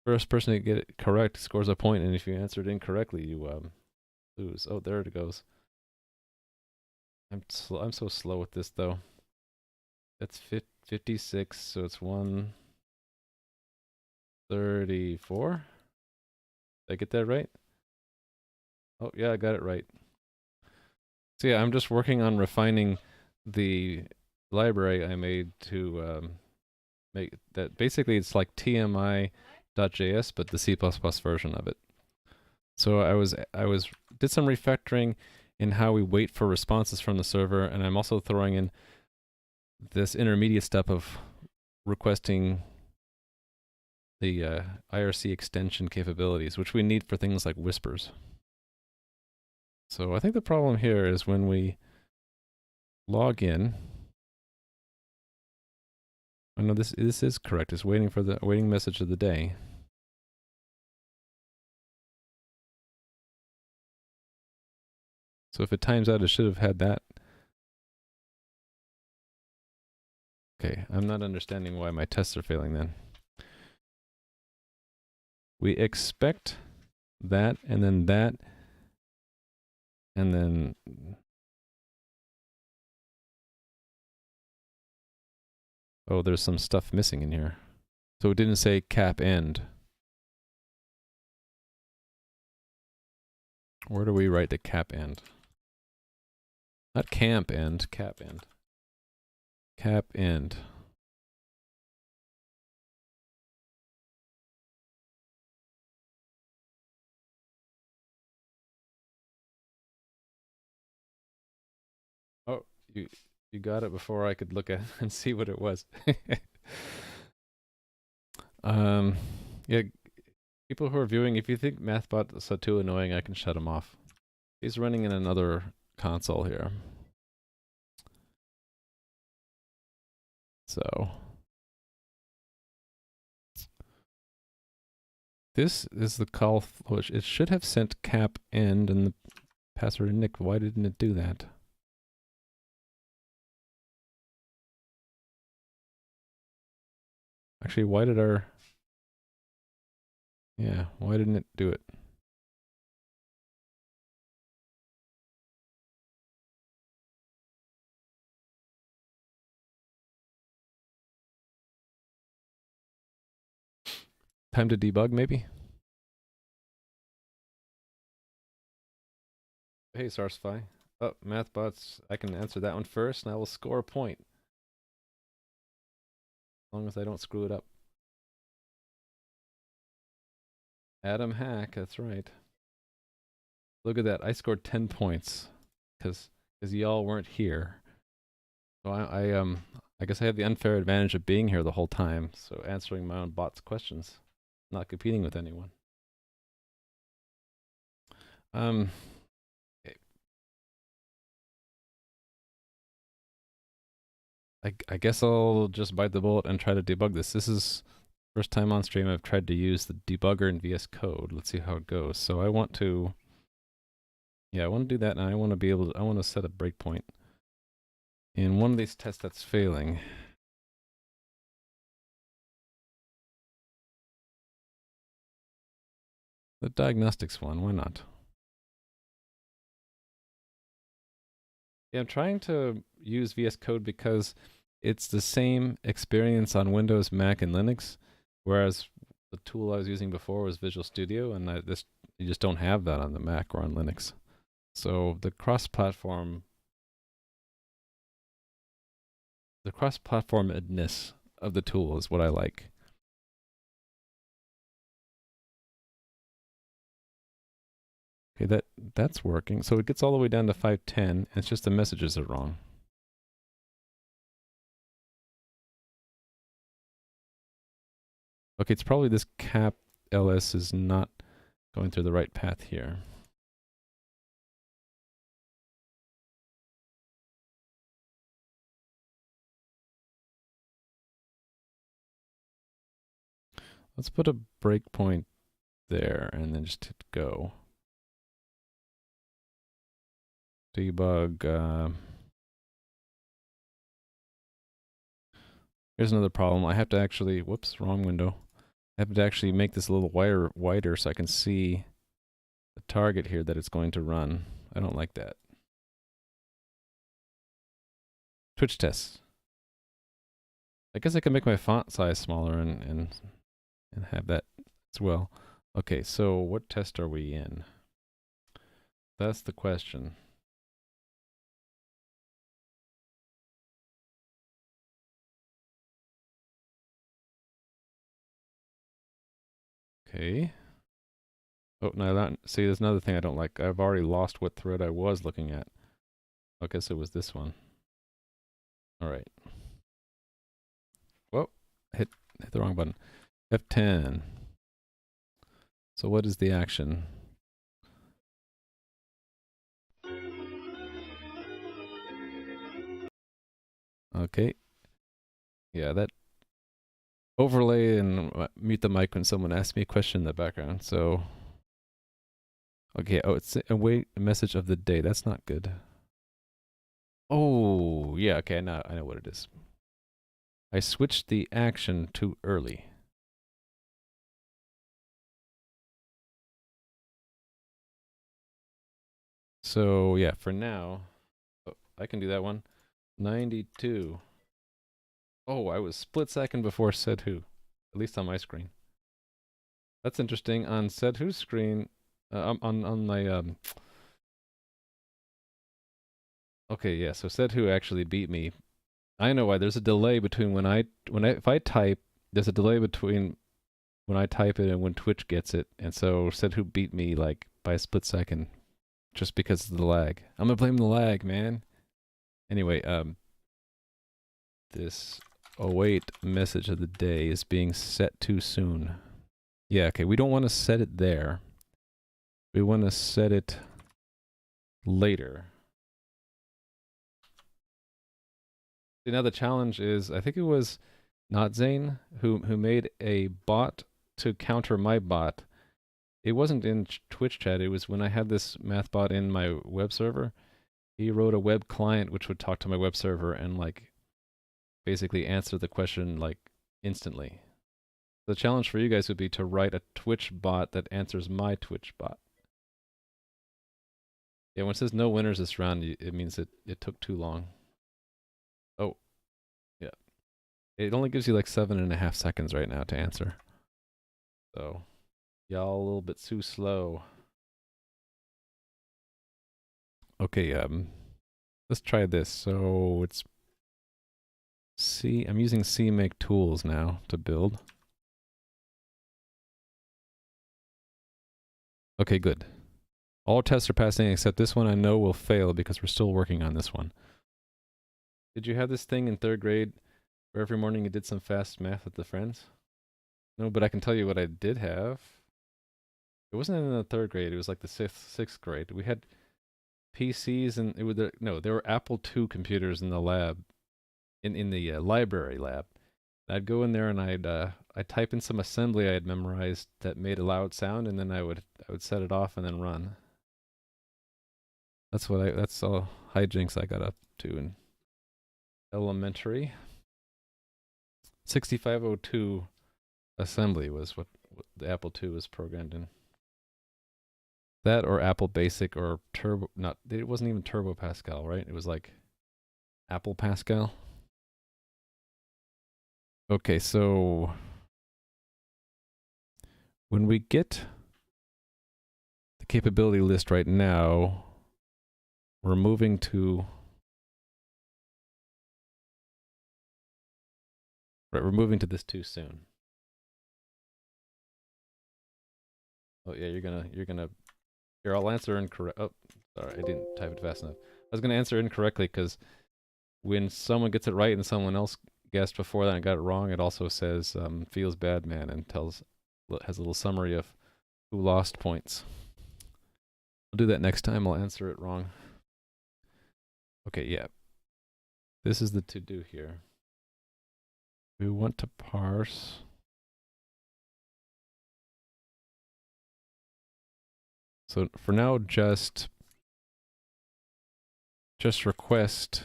S1: First person to get it correct scores a point, and if you answer it incorrectly, you lose. Oh, there it goes. I'm so slow with this though. That's 56, so it's 134. Did I get that right? Oh, yeah, I got it right. So yeah, I'm just working on refining the library I made to make that. Basically, it's like TMI.js, but the C++ version of it. So I was did some refactoring in how we wait for responses from the server, and I'm also throwing in this intermediate step of requesting the IRC extension capabilities, which we need for things like whispers. So I think the problem here is when we log in. I know this is correct. It's waiting for the waiting message of the day. So if it times out, it should have had that. Okay, I'm not understanding why my tests are failing then. We expect that, and then, oh, there's some stuff missing in here. So it didn't say cap end. Where do we write the cap end? Not camp end, cap end. Cap end. Oh, you got it before I could look at it and see what it was. Yeah, people who are viewing, if you think MathBot is too annoying, I can shut him off. He's running in another console here. So this is the call, which it should have sent cap end and the password Nick. Why didn't it do that? Actually, why did our... Yeah, why didn't it do it? Time to debug, maybe? Hey, Sarsify. Oh, MathBots, I can answer that one first, and I will score a point. As long as I don't screw it up. Adam Hack, that's right. Look at that, I scored 10 points. Because y'all weren't here. So I guess I have the unfair advantage of being here the whole time, so answering my own bot's questions, not competing with anyone. I guess I'll just bite the bullet and try to debug this. This is first time on stream I've tried to use the debugger in VS Code. Let's see how it goes. So I want to, yeah, I want to do that, and I want to be able to, I want to set a breakpoint in one of these tests that's failing. The diagnostics one, why not? Yeah, I'm trying to use VS Code because it's the same experience on Windows, Mac, and Linux, whereas the tool I was using before was Visual Studio, and you just don't have that on the Mac or on Linux. So the cross-platformedness of the tool is what I like. Okay, that's working. So it gets all the way down to 510, and it's just the messages are wrong. Okay, it's probably this cap ls is not going through the right path here. Let's put a breakpoint there and then just hit go. Debug. Here's another problem. I have to actually, whoops, wrong window. I have to actually make this a little wider so I can see the target here that it's going to run. I don't like that. Twitch tests. I guess I can make my font size smaller and have that as well. Okay, so what test are we in? That's the question. Okay. Oh, no, that, see, there's another thing I don't like. I've already lost what thread I was looking at. I guess it was this one. All right. Whoa, hit the wrong button. F10. So what is the action? Okay. Yeah, that overlay and mute the mic when someone asks me a question in the background. So, okay. Oh, it's a message of the day. That's not good. Oh, yeah. Okay, now I know what it is. I switched the action too early. So yeah, for now, oh, I can do that one. 92. Oh, I was split second before said who, at least on my screen. That's interesting. On said who's screen, on my Okay, yeah. So said who actually beat me. I know why. There's a delay between if I type, there's a delay between when I type it and when Twitch gets it, and so said who beat me like by a split second, just because of the lag. I'm gonna blame the lag, man. Anyway, this await message of the day is being set too soon. Yeah, okay. We don't want to set it there. We want to set it later. See, now the challenge is, I think it was not Zane who made a bot to counter my bot. It wasn't in Twitch chat. It was when I had this math bot in my web server. He wrote a web client which would talk to my web server and like basically answer the question like instantly. The challenge for you guys would be to write a Twitch bot that answers my Twitch bot. Yeah, when it says no winners this round, it means it took too long. Oh, yeah. It only gives you like 7.5 seconds right now to answer. So, y'all a little bit too slow. Okay, let's try this. So it's I'm using CMake tools now to build. Okay, good. All tests are passing except this one I know will fail because we're still working on this one. Did you have this thing in 3rd grade where every morning you did some fast math with the friends? No, but I can tell you what I did have. It wasn't in the 3rd grade. It was like the 6th grade. We had PCs and there were Apple II computers in the lab, in the library lab. I'd go in there and I'd type in some assembly I had memorized that made a loud sound, and then I would set it off and then run. That's all hijinks I got up to in elementary. 6502 assembly was what the Apple II was programmed in. That or Apple Basic or Turbo, it wasn't even Turbo Pascal, right? It was like Apple Pascal. Okay, so when we get the capability list right now, we're moving to this too soon. Oh yeah, you're gonna here, I'll answer incorrect. Oh, sorry, I didn't type it fast enough. I was gonna answer incorrectly because when someone gets it right and someone else guessed before that and got it wrong, it also says feels bad, man, and has a little summary of who lost points. I'll do that next time. I'll answer it wrong. Okay, yeah. This is the to do here. We want to parse. So for now, just request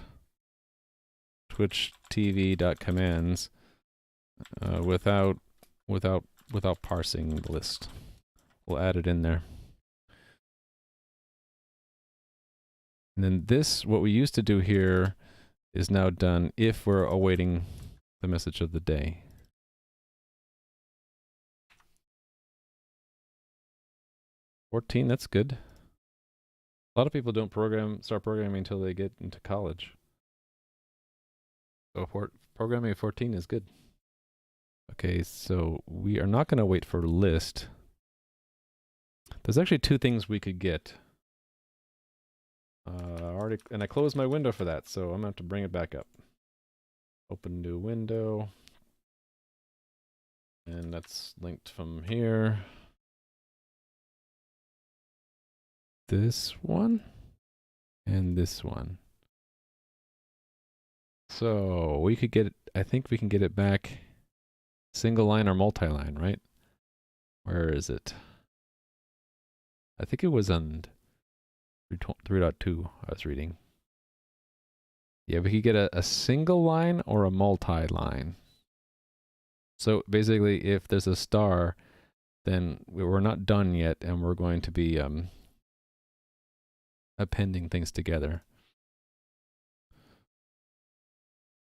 S1: Twitch TV.commands without parsing the list. We'll add it in there. And then this, what we used to do here, is now done if we're awaiting the message of the day. 14, that's good. A lot of people don't start programming until they get into college. So programming at 14 is good. Okay, so we are not going to wait for list. There's actually two things we could get. And I closed my window for that, so I'm going to have to bring it back up. Open new window. And that's linked from here. This one. And this one. So we could get it, I think we can get it back single line or multi-line, right? Where is it? I think it was on 3.2 I was reading. Yeah, we could get a single line or a multi-line. So basically, if there's a star, then we're not done yet, and we're going to be appending things together.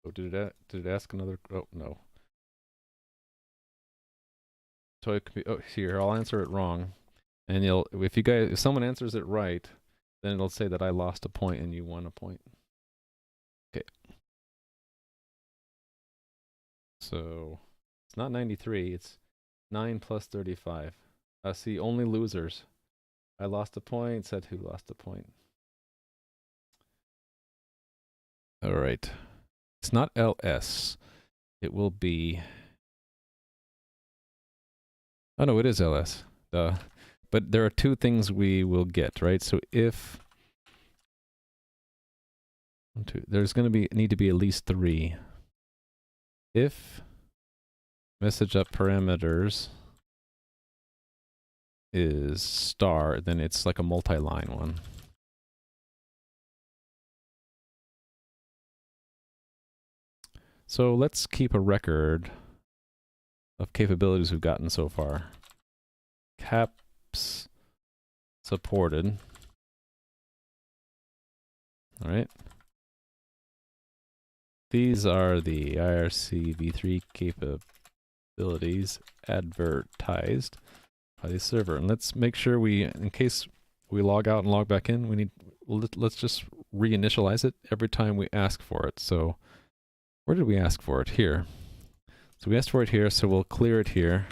S1: Oh, did it ask another? Oh, no. So it could be, oh, here, I'll answer it wrong. And if someone answers it right, then it'll say that I lost a point and you won a point. Okay. So it's not 93, it's 9 plus 35. See, only losers. I lost a point, said who lost a point. All right. It's not LS. It will be... Oh, no, it is LS. Duh. But there are two things we will get, right? So if... There's going to need to be at least 3. If message up parameters is star, then it's like a multi-line one. So let's keep a record of capabilities we've gotten so far. Caps supported. All right. These are the IRC v3 capabilities advertised by the server. And let's make sure in case we log out and log back in, let's just reinitialize it every time we ask for it. So where did we ask for it? Here. So we asked for it here, so we'll clear it here.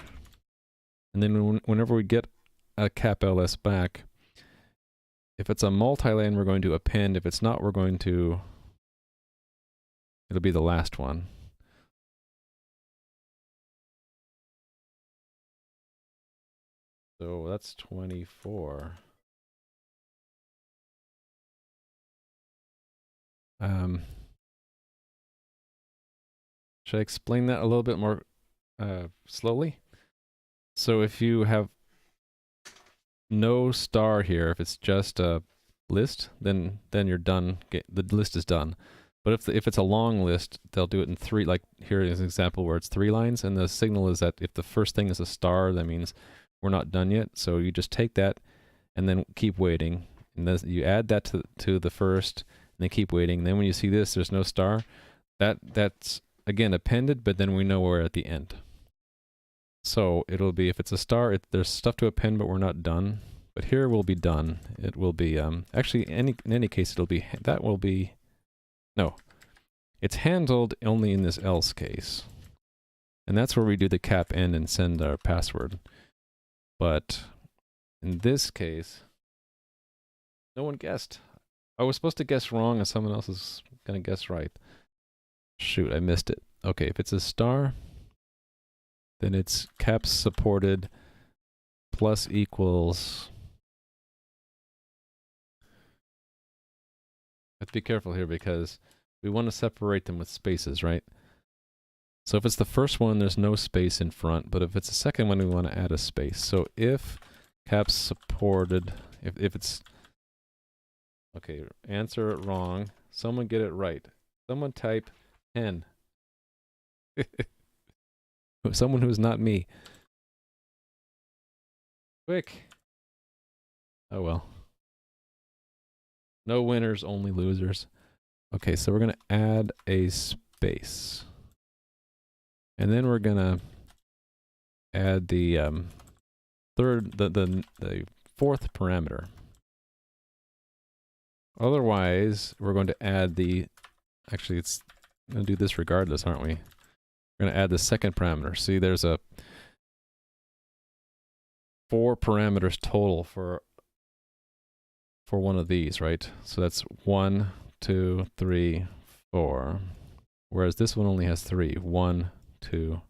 S1: And then whenever we get a cap ls back, if it's a multi-line, we're going to append. If it's not, it'll be the last one. So that's 24. Should I explain that a little bit more slowly? So if you have no star here, if it's just a list, then you're done. The list is done. But if it's a long list, they'll do it in 3. Like here is an example where it's 3 lines, and the signal is that if the first thing is a star, that means we're not done yet. So you just take that and then keep waiting, and then you add that to the first, and then keep waiting. And then when you see this, there's no star. That's again appended, but then we know we're at the end. So it'll be, if it's a star, there's stuff to append, but we're not done. But here we'll be done. It will be actually in any case no, it's handled only in this else case. And that's where we do the cap end and send our password. But in this case, no one guessed. I was supposed to guess wrong and someone else is going to guess right. Shoot, I missed it. Okay, if it's a star, then it's caps supported plus equals... I have to be careful here because we want to separate them with spaces, right? So if it's the first one, there's no space in front, but if it's the second one, we want to add a space. So if caps supported, if it's... Okay, answer it wrong. Someone get it right. Someone type 10. Someone who's not me. Quick. Oh well. No winners, only losers. Okay, so we're going to add a space. And then we're going to add the the fourth parameter. Otherwise, we're going to add the, actually it's going to do this regardless, aren't we? We're going to add the second parameter. See, there's a 4 parameters total for one of these, right? So that's 1, 2, 3, 4. Whereas this one only has 3. 1, 2,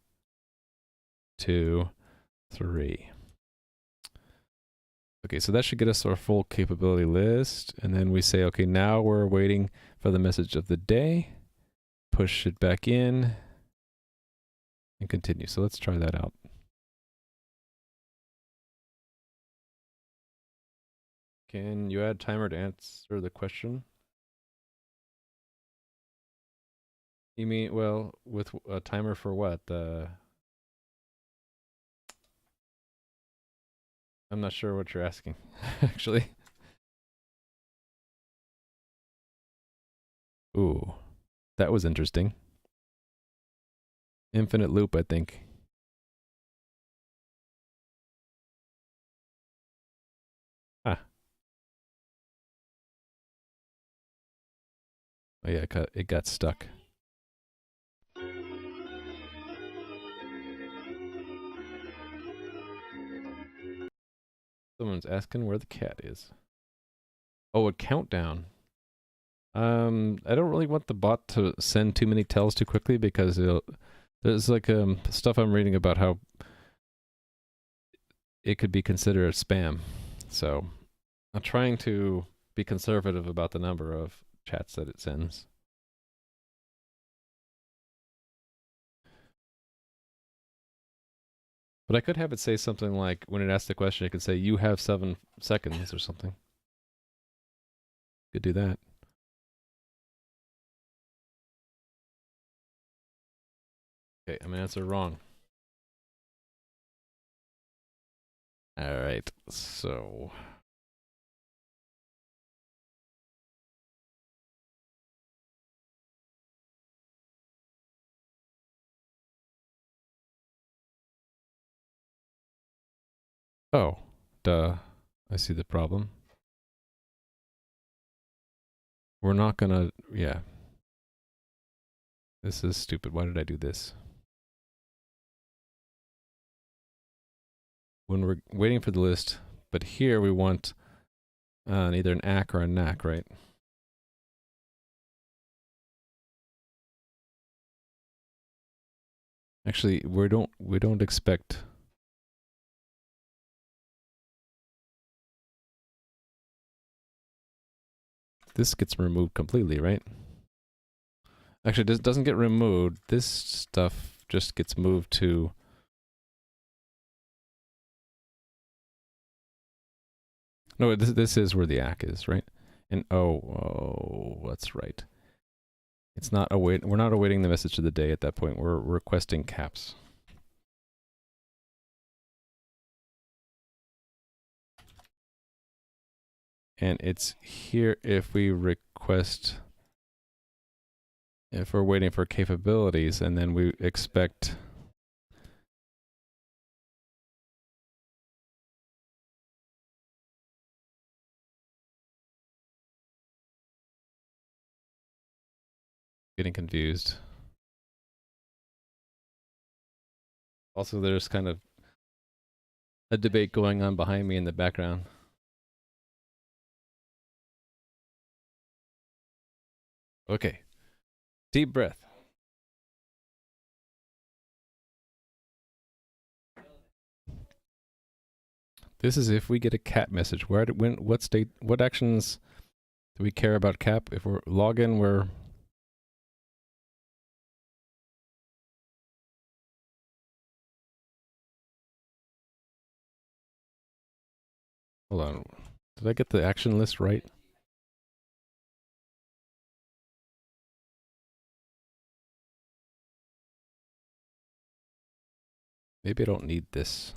S1: 2, 3. Okay, so that should get us our full capability list. And then we say, okay, now we're waiting for the message of the day. Push it back in and continue. So let's try that out. Can you add timer to answer the question? You mean, well, with a timer for what? I'm not sure what you're asking, actually. Ooh, that was interesting. Infinite loop, I think. Ah. Oh yeah, it got stuck. Someone's asking where the cat is. Oh, a countdown. I don't really want the bot to send too many tells too quickly because there's like stuff I'm reading about how it could be considered spam. So I'm trying to be conservative about the number of chats that it sends. But I could have it say something like, when it asks the question, it could say, you have 7 seconds or something. Could do that. Okay, I'm gonna answer wrong. Alright, so... Oh, duh. I see the problem. We're not gonna... yeah. This is stupid. Why did I do this? When we're waiting for the list, but here we want either an ACK or a NACK, right? Actually, we don't expect... This gets removed completely, right? Actually, this doesn't get removed. This stuff just gets moved to... No, this is where the ACK is, right? And oh, that's right. It's not we're not awaiting the message of the day at that point. We're requesting caps. And it's here if we request, if we're waiting for capabilities, and then we expect getting confused. Also, there's kind of a debate going on behind me in the background. Okay. Deep breath. This is if we get a cat message. What actions do we care about cap? If we're login, we're... Hold on. Did I get the action list right? Maybe I don't need this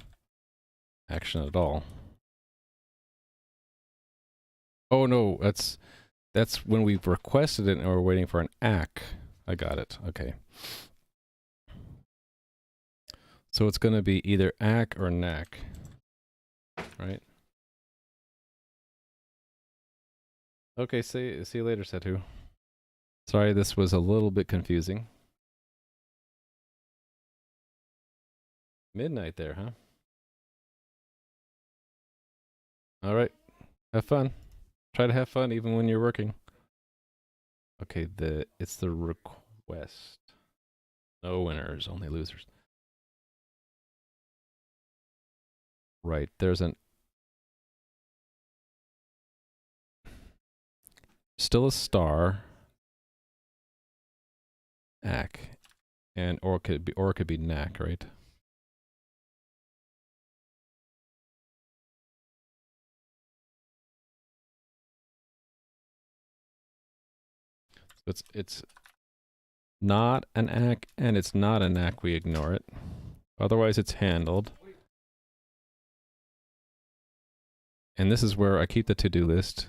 S1: action at all. Oh no, that's when we've requested it and we're waiting for an ACK. I got it. Okay. So it's going to be either ACK or NACK, right? Okay, see you later, Setu. Sorry, this was a little bit confusing. Midnight there, huh? All right, have fun. Try to have fun even when you're working. Okay, it's the request. No winners, only losers. Right, there's still a star. Ack. And or it could be knack, right? So it's not an ack and it's not a knack, we ignore it. Otherwise it's handled. And this is where I keep the to-do list.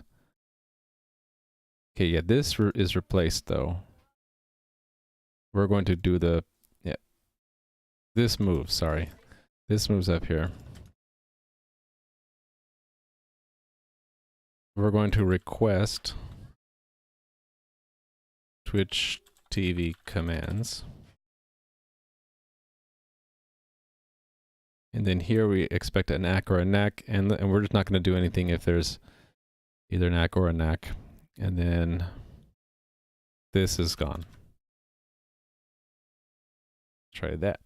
S1: Okay, yeah, this is replaced though. We're going to do the, yeah, this moves, sorry. This moves up here. We're going to request Twitch TV commands. And then here we expect an ack or a knack, and we're just not going to do anything if there's either an ack or a knack. And then this is gone. Try that.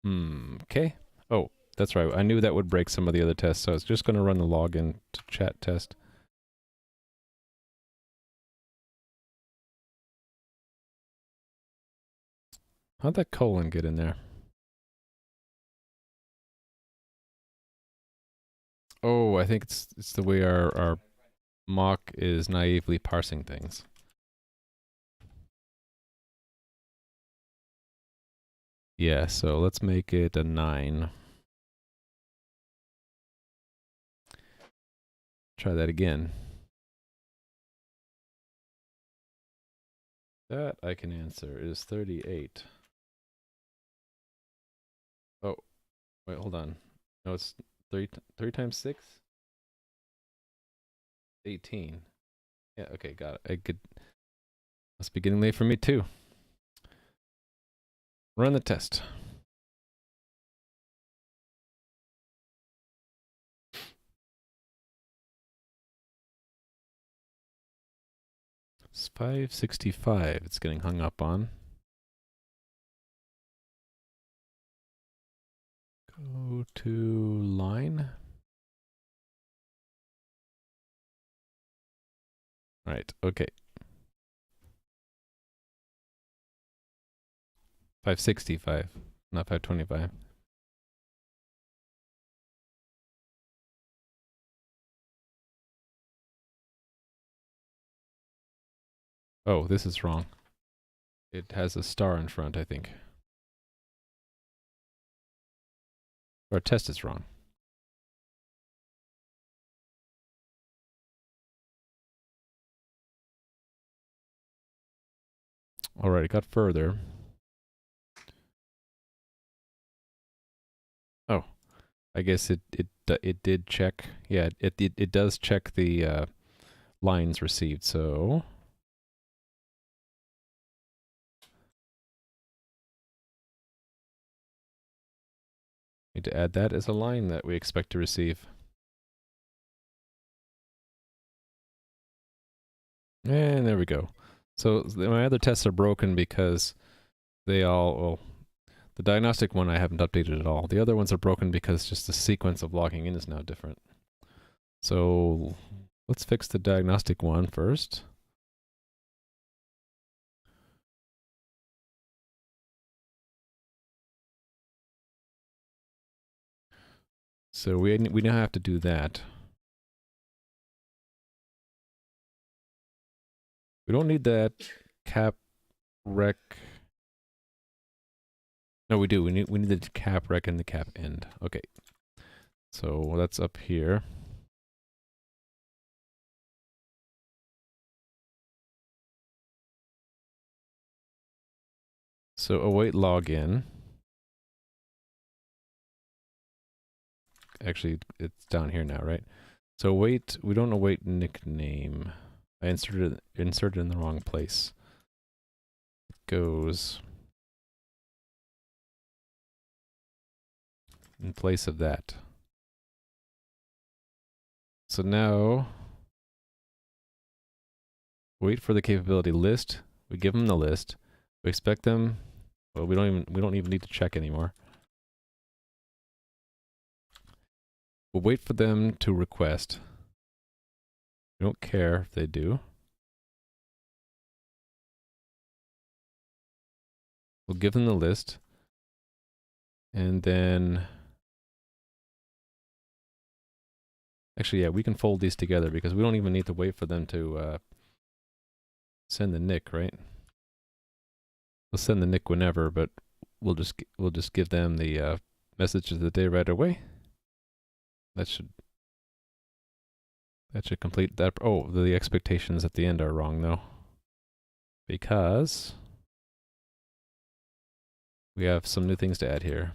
S1: Okay. Oh, that's right. I knew that would break some of the other tests, so I was just going to run the login to chat test. How'd that colon get in there? Oh, I think it's the way our mock is naively parsing things. Yeah, so let's make it a 9. Try that again. That I can answer is 38. Oh, wait, hold on. No, it's 3 times 6? 18. Yeah, okay, got it. Must be getting late for me too. Run the test. It's 565. It's getting hung up on. Go to line. Right, okay. 565, not 525. Oh, this is wrong. It has a star in front, I think. Our test is wrong. Alright, it got further. Oh, I guess it did check. Yeah, it does check the lines received. So need to add that as a line that we expect to receive. And there we go. So my other tests are broken because they all, well, the diagnostic one I haven't updated at all. The other ones are broken because just the sequence of logging in is now different. So let's fix the diagnostic one first. So we now have to do that. We don't need that cap rec. No, we do. We need the cap rec and the cap end. Okay. So that's up here. So await login. Actually, it's down here now, right? So wait, we don't await nickname. I inserted in the wrong place. It goes in place of that. So now, wait for the capability list. We give them the list. We expect them. Well, we don't even need to check anymore. We'll wait for them to request. We don't care if they do. We'll give them the list. And then... Actually, yeah, we can fold these together because we don't even need to wait for them to send the nick, right? We'll send the nick whenever, but we'll just give them the message of the day right away. That should complete that. Oh, the expectations at the end are wrong though, because we have some new things to add here.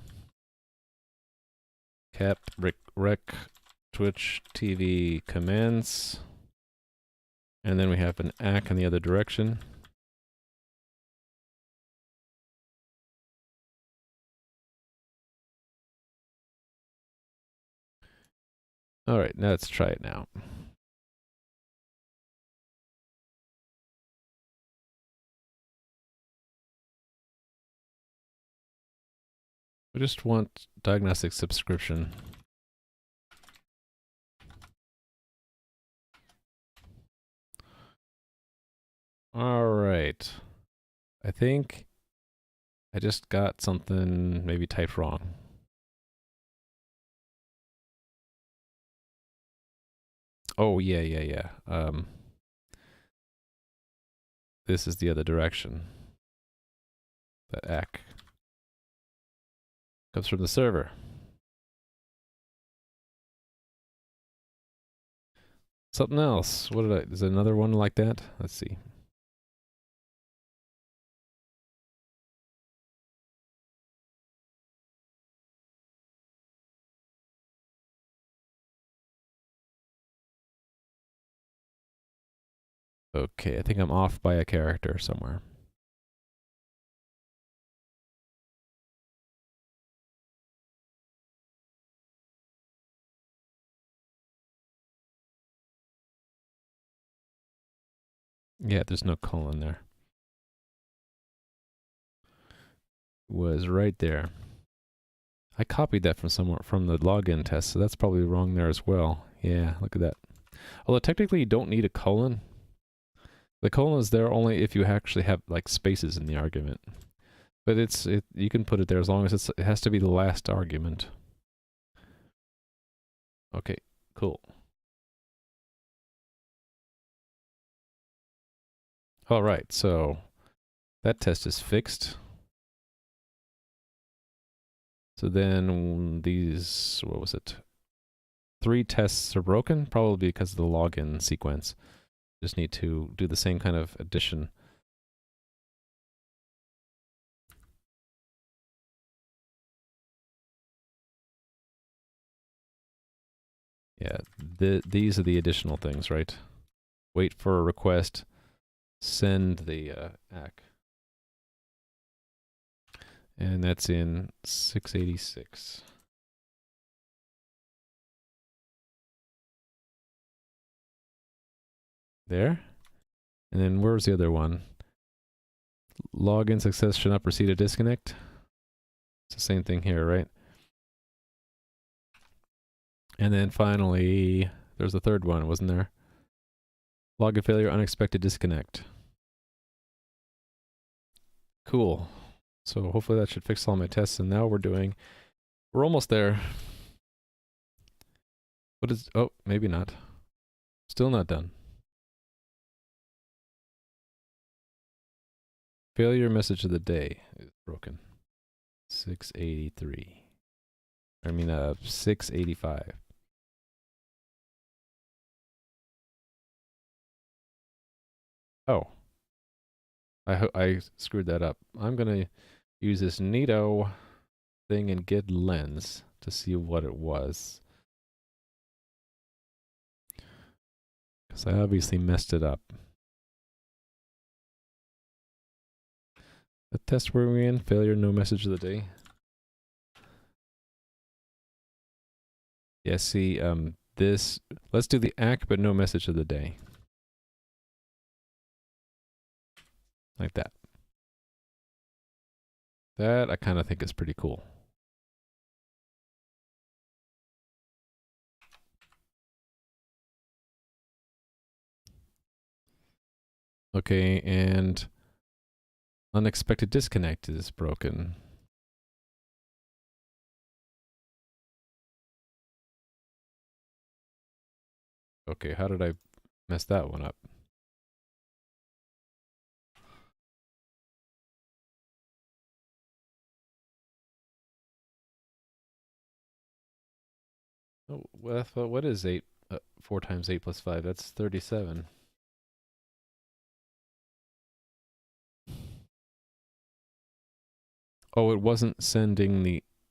S1: Cap rec Twitch TV commands, and then we have an ACK in the other direction. All right, now let's try it now. We just want diagnostic subscription. All right. I think I just got something maybe typed wrong. Oh, yeah. This is the other direction. That ACK comes from the server. Something else. What did I... Is there another one like that? Let's see. Okay, I think I'm off by a character somewhere. Yeah, there's no colon there. Was right there. I copied that from somewhere from the login test, so that's probably wrong there as well. Yeah, look at that. Although technically you don't need a colon. The colon is there only if you actually have like spaces in the argument. But you can put it there as long as it has to be the last argument. Okay, cool. All right, so that test is fixed. So then these, what was it? 3 tests are broken, probably because of the login sequence. Just need to do the same kind of addition. Yeah, these are the additional things, right? Wait for a request, send the ACK. And that's in 686. There. And then where's the other one? Login success should not proceed to disconnect. It's the same thing here, right? And then finally, there's a third one, wasn't there? Login failure, unexpected disconnect. Cool. So hopefully that should fix all my tests, and now we're almost there. What is, oh, maybe not. Still not done. Failure message of the day is broken. 683. I mean, 685. Oh. I screwed that up. I'm gonna use this neato thing in git lens to see what it was. So I obviously messed it up. The test were we in? Failure, no message of the day. Yeah, see, let's do the act, but no message of the day. Like that. That I kind of think is pretty cool. Okay, and unexpected disconnect is broken. Okay, how did I mess that one up? Oh, well, what is 8? 4 times 8 plus 5, that's 37. Oh, it wasn't sending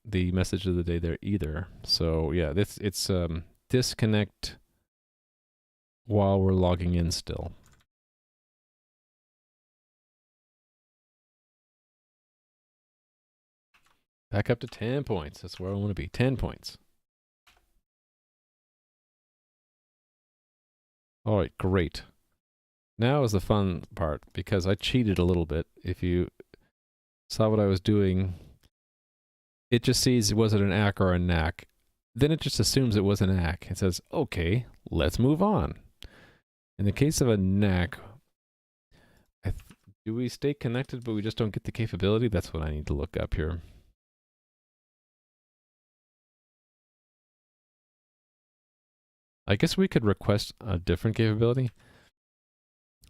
S1: the message of the day there either. So yeah, it's disconnect while we're logging in still. Back up to 10 points. That's where I want to be. 10 points. All right, great. Now is the fun part, because I cheated a little bit. If you saw what I was doing, it just sees was it an ACK or a NAC. Then it just assumes it was an ACK. It says, okay, let's move on. In the case of a NAC, do we stay connected but we just don't get the capability? That's what I need to look up here. I guess we could request a different capability.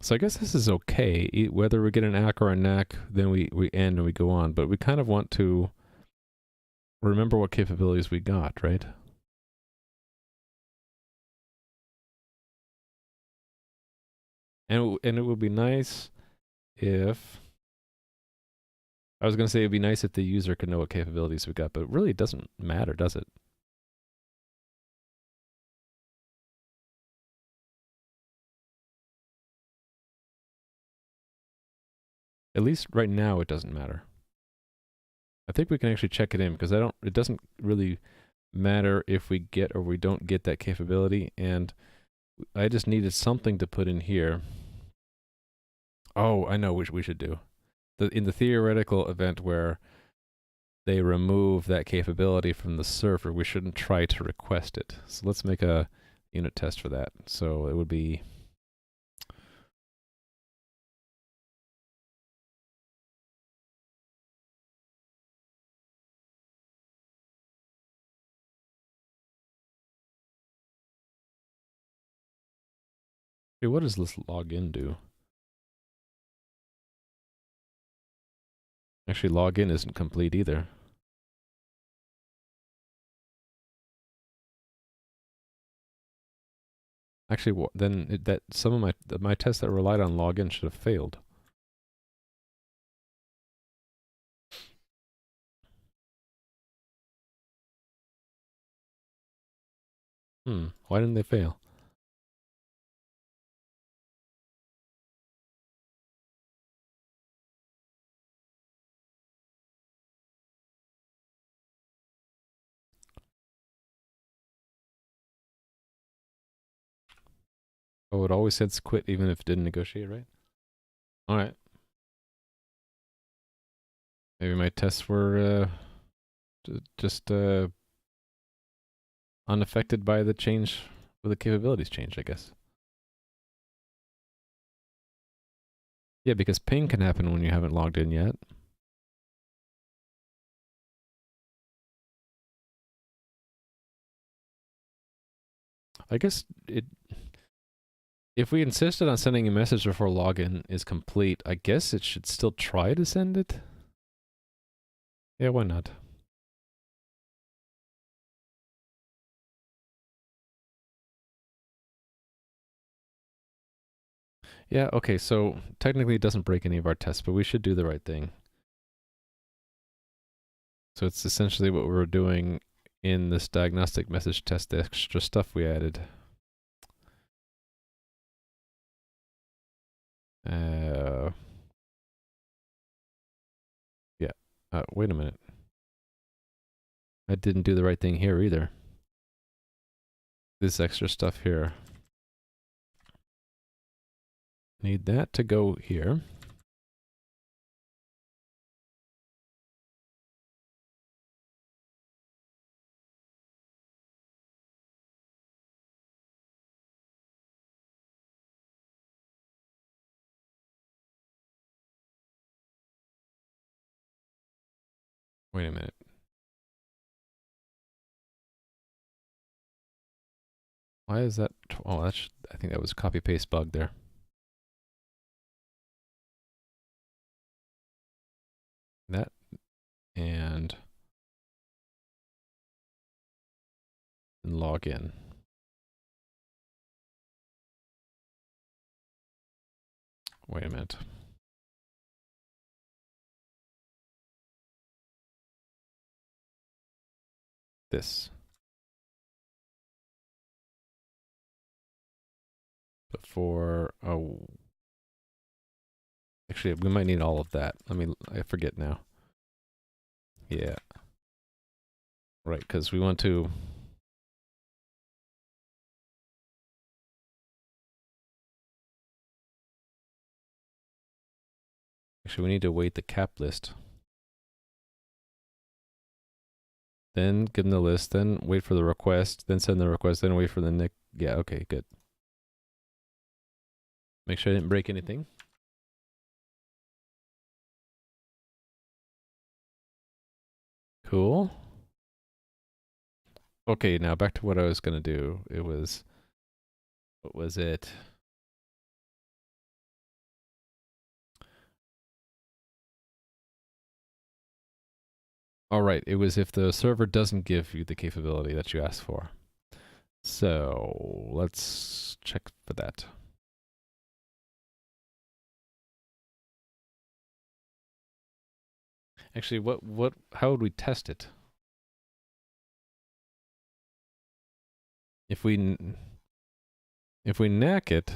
S1: So I guess this is okay. Whether we get an ACK or a NAC, then we end and we go on. But we kind of want to remember what capabilities we got, right? And it would be nice if... I was going to say it'd be nice if the user could know what capabilities we got, but it really doesn't matter, does it? At least right now it doesn't matter. I think we can actually check it in, because it doesn't really matter if we get or we don't get that capability, and I just needed something to put in here. Oh, I know what we should do. In the theoretical event where they remove that capability from the server, we shouldn't try to request it. So let's make a unit test for that. So it would be... Hey, what does this login do? Actually, login isn't complete either. Actually, then that some of my tests that relied on login should have failed. Why didn't they fail? Oh, it always says quit even if it didn't negotiate, right? All right. Maybe my tests were just unaffected by the change, with the capabilities change, I guess. Yeah, because ping can happen when you haven't logged in yet. I guess if we insisted on sending a message before login is complete, I guess it should still try to send it. Yeah, why not? Yeah, okay, so technically it doesn't break any of our tests, but we should do the right thing. So it's essentially what we were doing in this diagnostic message test, the extra stuff we added. Yeah. Wait a minute. I didn't do the right thing here either. This extra stuff here. Need that to go here. Wait a minute. Why is that? Oh, that's. I think that was copy paste bug there. That and log in. Wait a minute. This. Before, oh. Actually, we might need all of that. I forget now. Yeah. Right, because we want to. Actually, we need to wait the cap list. Then give them the list, then wait for the request, then send the request, then wait for the nick. Yeah, okay, good. Make sure I didn't break anything. Cool. Okay, now back to what I was gonna do. It was, what was it? All right, it was if the server doesn't give you the capability that you asked for. So let's check for that. Actually, how would we test it? If we knack it,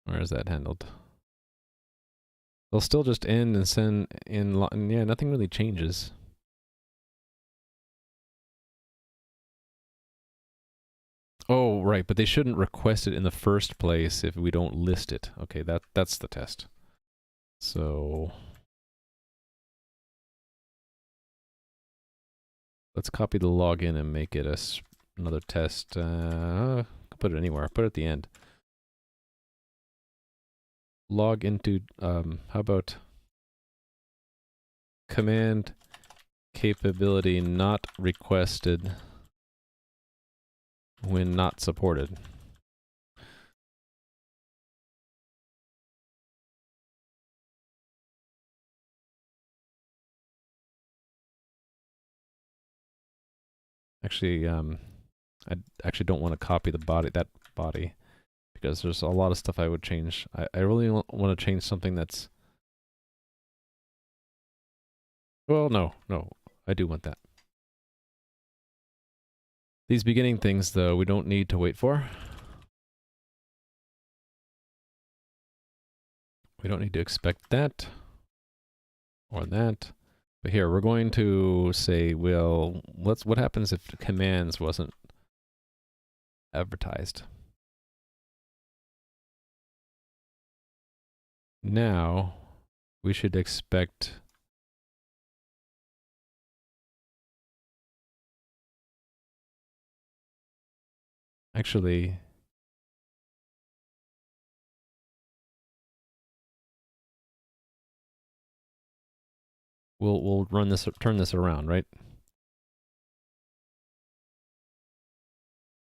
S1: where is that handled? They'll still just end and send in, yeah, nothing really changes. Oh, right, but they shouldn't request it in the first place if we don't list it. Okay, that's the test. So let's copy the login and make it another test. Put it anywhere. Put it at the end. Log into, how about command capability not requested when not supported. Actually, I actually don't want to copy that body, because there's a lot of stuff I would change. I really want to change something that's, well, no, I do want that. These beginning things, though, we don't need to wait for. We don't need to expect that or that. But here, we're going to say, well, what happens if commands wasn't advertised? Now, we should expect actually we'll turn this around, right?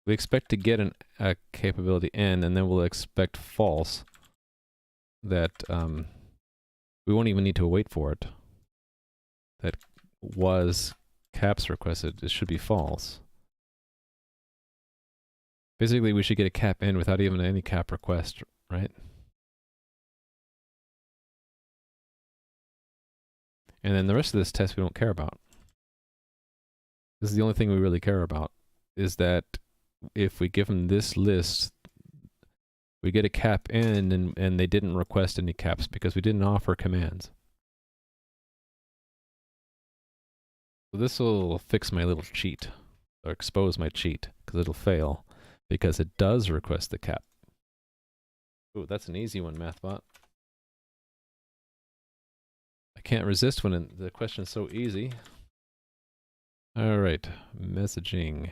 S1: We expect to get a capability n, and then we'll expect false that we won't even need to wait for it. That was caps requested. It should be false. Basically, we should get a cap in without even any cap request, right? And then the rest of this test we don't care about. This is the only thing we really care about, is that if we give them this list, we get a cap in and they didn't request any caps because we didn't offer commands. So this will fix my little cheat, or expose my cheat, because it'll fail, because it does request the cap. Ooh, that's an easy one, MathBot. I can't resist when the question's so easy. All right, messaging.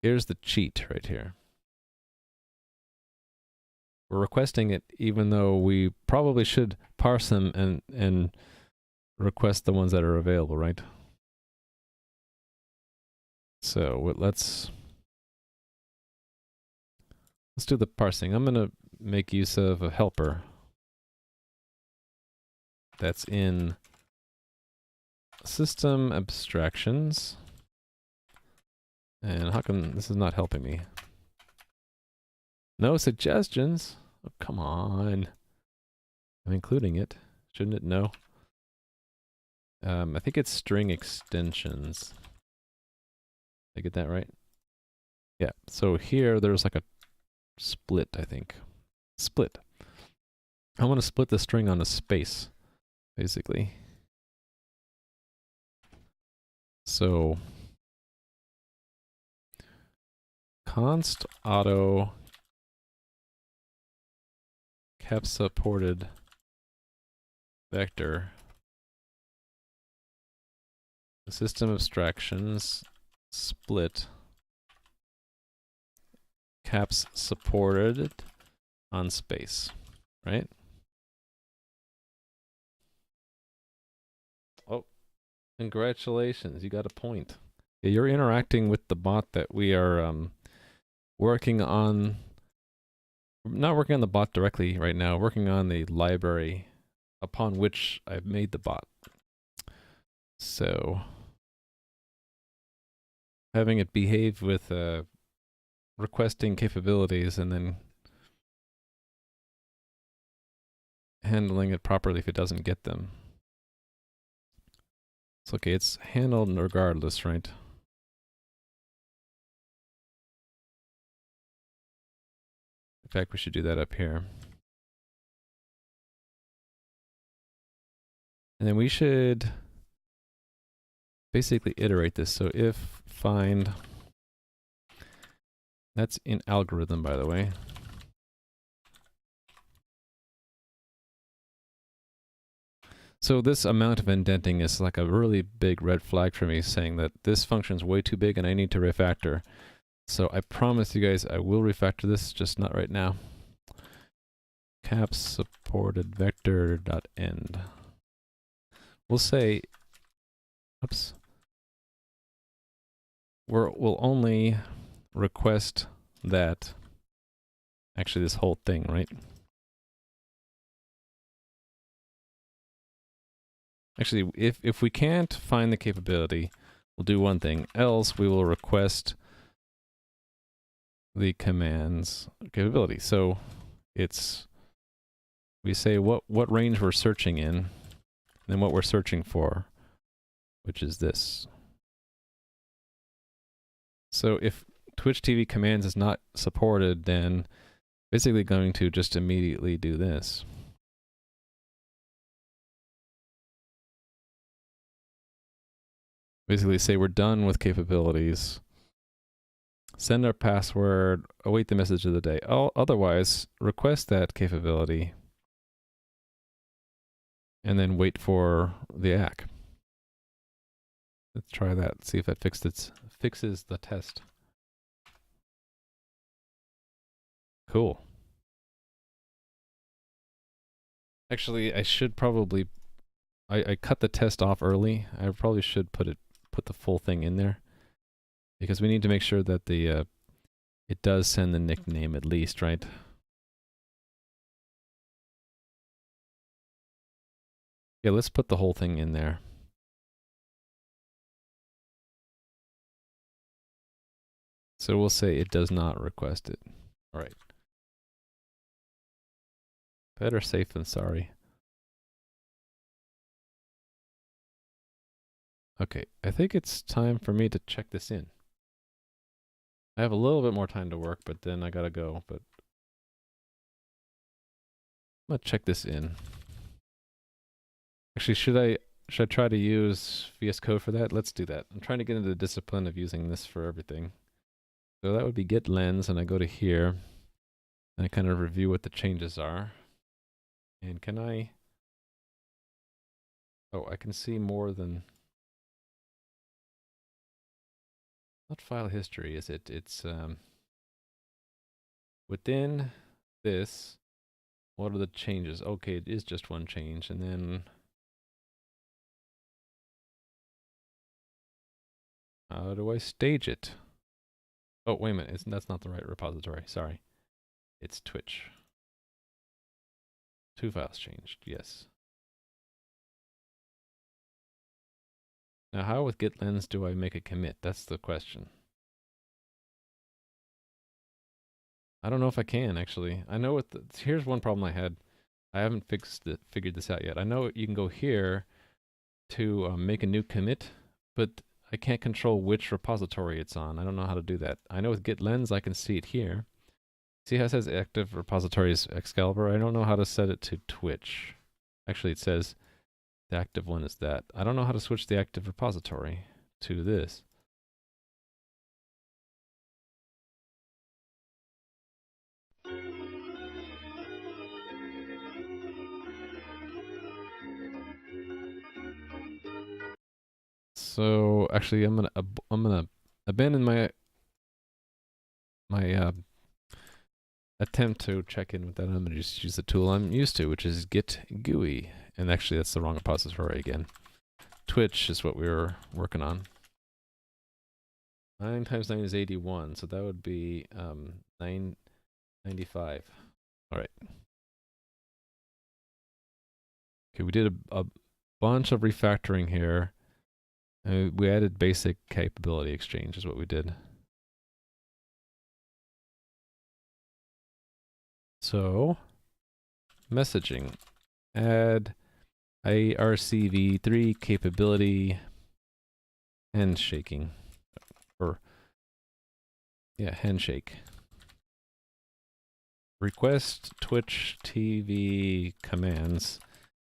S1: Here's the cheat right here. We're requesting it even though we probably should parse them and request the ones that are available, right? So let's do the parsing. I'm gonna make use of a helper that's in system abstractions. And how come this is not helping me? No suggestions? Oh, come on. I'm including it. Shouldn't it? No. I think it's string extensions. Did I get that right? Yeah, so here there's like a split, I think. Split. I want to split the string on a space, basically. So const auto cap supported vector system abstractions split caps supported on space, right? Oh, congratulations, you got a point. Yeah, you're interacting with the bot that we are working on. We're not working on the bot directly right now, working on the library upon which I've made the bot. So having it behave with requesting capabilities and then handling it properly if it doesn't get them. It's okay, it's handled regardless, right? In fact, we should do that up here. And then we should basically iterate this. So if find, that's in algorithm, by the way. So this amount of indenting is like a really big red flag for me, saying that this function's way too big and I need to refactor. So I promise you guys I will refactor this, just not right now. Caps supported vector.end. We'll say, oops, we'll only request that, actually this whole thing, right? Actually, if we can't find the capability, we'll do one thing. Else, we will request the command's capability. So it's, we say what range we're searching in, and then what we're searching for, which is this. So if Twitch TV commands is not supported, then basically going to just immediately do this. Basically say we're done with capabilities, send our password, await the message of the day. Otherwise, request that capability and then wait for the ACK. Let's try that, see if that fixes the test. Cool. Actually, I should probably, I cut the test off early. I probably should put the full thing in there, because we need to make sure that the it does send the nickname at least, right? Yeah, let's put the whole thing in there. So we'll say it does not request it. All right. Better safe than sorry. Okay, I think it's time for me to check this in. I have a little bit more time to work, but then I gotta go. But I'm gonna check this in. Actually, should I try to use VS Code for that? Let's do that. I'm trying to get into the discipline of using this for everything. So that would be get lens, and I go to here, and I kind of review what the changes are. And can I... Oh, I can see more than... Not file history, is it? It's within this, what are the changes? Okay, it is just one change, and then how do I stage it? Oh, wait a minute, that's not the right repository, sorry. It's Twitch. 2 files changed, yes. Now how with get lens do I make a commit? That's the question. I don't know if I can, actually. I know what here's one problem I had. I haven't figured this out yet. I know you can go here to make a new commit, but I can't control which repository it's on. I don't know how to do that. I know with get lens I can see it here. See how it says active repositories Excalibur? I don't know how to set it to Twitch. Actually, it says the active one is that. I don't know how to switch the active repository to this. So actually, I'm gonna abandon my attempt to check in with that. I'm gonna just use the tool I'm used to, which is git GUI. And actually, that's the wrong repository again. Twitch is what we were working on. 9 times 9 is 81, so that would be 995. All right. Okay, we did a bunch of refactoring here. We added basic capability exchange is what we did. So, messaging. Add ARCv3 capability handshaking. Or, yeah, handshake. Request Twitch TV commands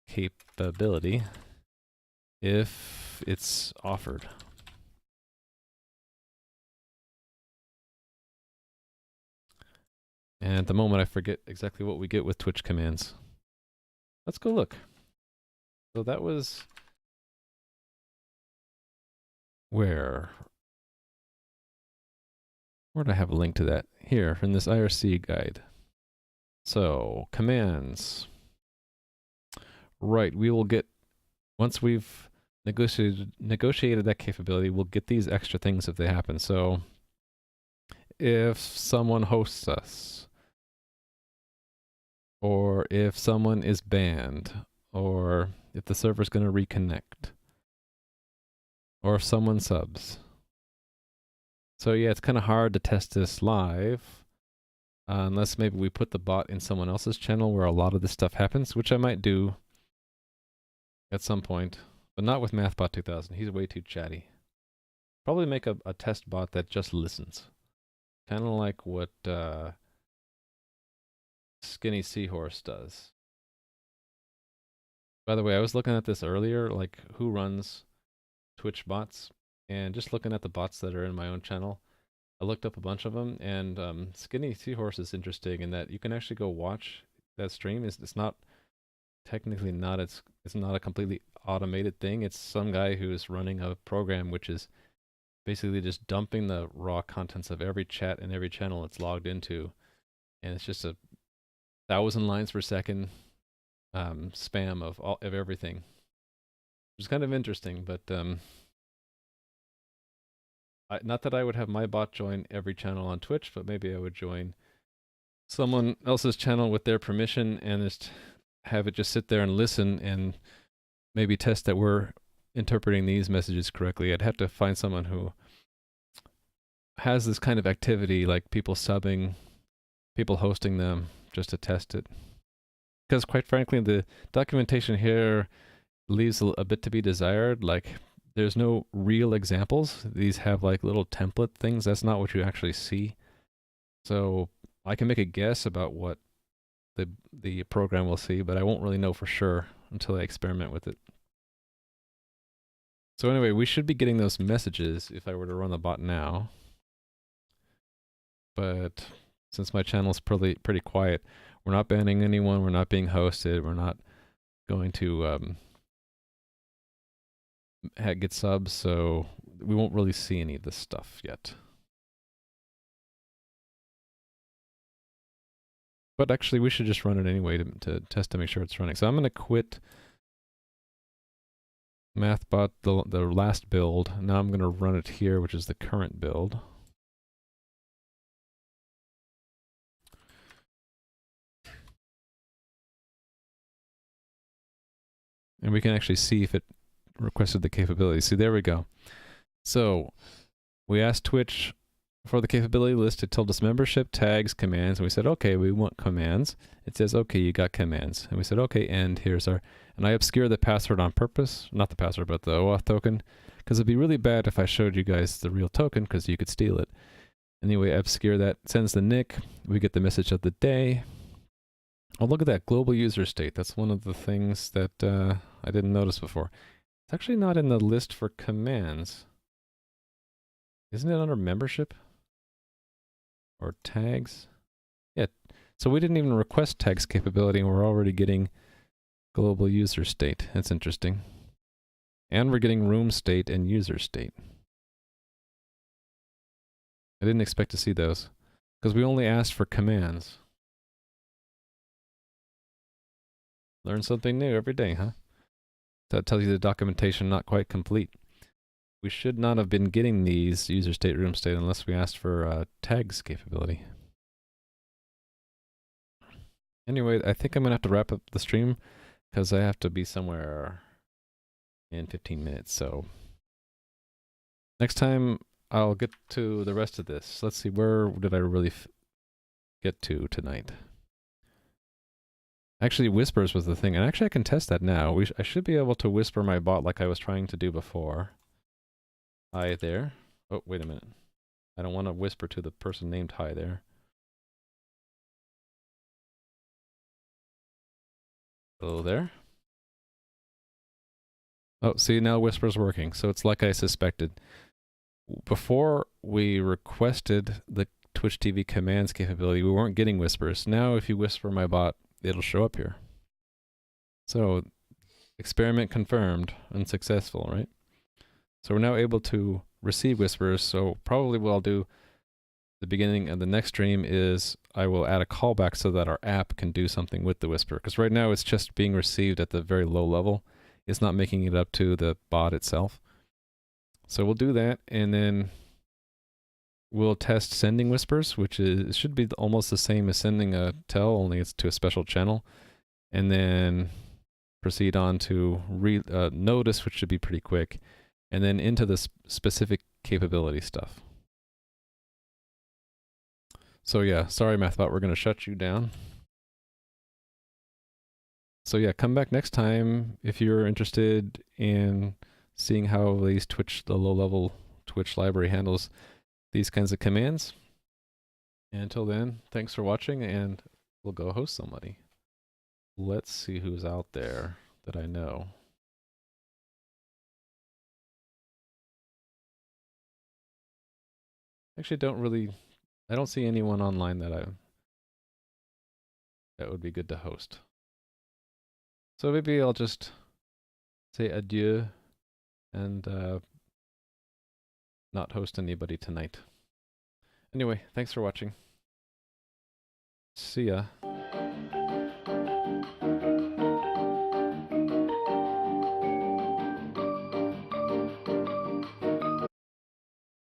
S1: capability if it's offered. And at the moment I forget exactly what we get with Twitch commands. Let's go look. So that was where do I have a link to that? Here in this IRC guide. So commands. Right, we will get, once we've negotiated that capability, we'll get these extra things if they happen. So if someone hosts us, or if someone is banned, or if the server's going to reconnect, or if someone subs. So yeah, it's kind of hard to test this live, unless maybe we put the bot in someone else's channel where a lot of this stuff happens, which I might do at some point, but not with MathBot 2000. He's way too chatty. Probably make a test bot that just listens. Kind of like what Skinny Seahorse does. By the way, I was looking at this earlier, like who runs Twitch bots, and just looking at the bots that are in my own channel, I looked up a bunch of them, and Skinny Seahorse is interesting in that you can actually go watch that stream. It's not technically not, it's not a completely automated thing. It's some guy who's running a program which is basically just dumping the raw contents of every chat and every channel it's logged into, and it's just 1,000 lines per second spam of everything. Which is kind of interesting, but not that I would have my bot join every channel on Twitch, but maybe I would join someone else's channel with their permission and just have it just sit there and listen and maybe test that we're interpreting these messages correctly. I'd have to find someone who has this kind of activity, like people subbing, people hosting them, just to test it. Because quite frankly, the documentation here leaves a bit to be desired. Like there's no real examples. These have like little template things. That's not what you actually see. So I can make a guess about what the program will see, but I won't really know for sure until I experiment with it. So anyway, we should be getting those messages if I were to run the bot now. But since my channel is pretty quiet, we're not banning anyone, we're not being hosted, we're not going to get subs, so we won't really see any of this stuff yet. But actually, we should just run it anyway to test to make sure it's running. So I'm going to quit MathBot, the last build. Now I'm going to run it here, which is the current build. And we can actually see if it requested the capability. See, there we go. So we asked Twitch for the capability list. It told us membership, tags, commands, and we said, okay, we want commands. It says, okay, you got commands. And we said, okay, and here's our, and I obscure the password on purpose, not the password, but the OAuth token, because it'd be really bad if I showed you guys the real token, because you could steal it. Anyway, I obscure that, sends the nick, we get the message of the day. Oh, look at that, global user state. That's one of the things that I didn't notice before. It's actually not in the list for commands. Isn't it under membership? Or tags? Yeah, so we didn't even request tags capability and we're already getting global user state. That's interesting. And we're getting room state and user state. I didn't expect to see those because we only asked for commands. Learn something new every day, huh? That tells you the documentation not quite complete. We should not have been getting these user state, room state unless we asked for tags capability. Anyway, I think I'm going to have to wrap up the stream because I have to be somewhere in 15 minutes. So next time I'll get to the rest of this. Let's see, where did I really get to tonight? Actually, whispers was the thing, and actually I can test that now. I should be able to whisper my bot like I was trying to do before. Hi there. Oh, wait a minute. I don't want to whisper to the person named hi there. Hello there. Oh, see, now whisper's working, so it's like I suspected. Before we requested the Twitch TV commands capability, we weren't getting whispers. Now if you whisper my bot, it'll show up here. So, experiment confirmed and successful, right? So we're now able to receive whispers, so probably what I'll do the beginning of the next stream is I will add a callback so that our app can do something with the whisper, because right now it's just being received at the very low level. It's not making it up to the bot itself. So we'll do that, and then we'll test sending whispers, which should be almost the same as sending a tell, only it's to a special channel. And then proceed on to notice, which should be pretty quick, and then into the specific capability stuff. So yeah, sorry MathBot, we're going to shut you down. So yeah, come back next time if you're interested in seeing how these the low-level Twitch library handles these kinds of commands. And until then, thanks for watching, and we'll go host somebody. Let's see who's out there that I know. Actually, I don't see anyone online that would be good to host. So maybe I'll just say adieu and not host anybody tonight. Anyway, thanks for watching. See ya.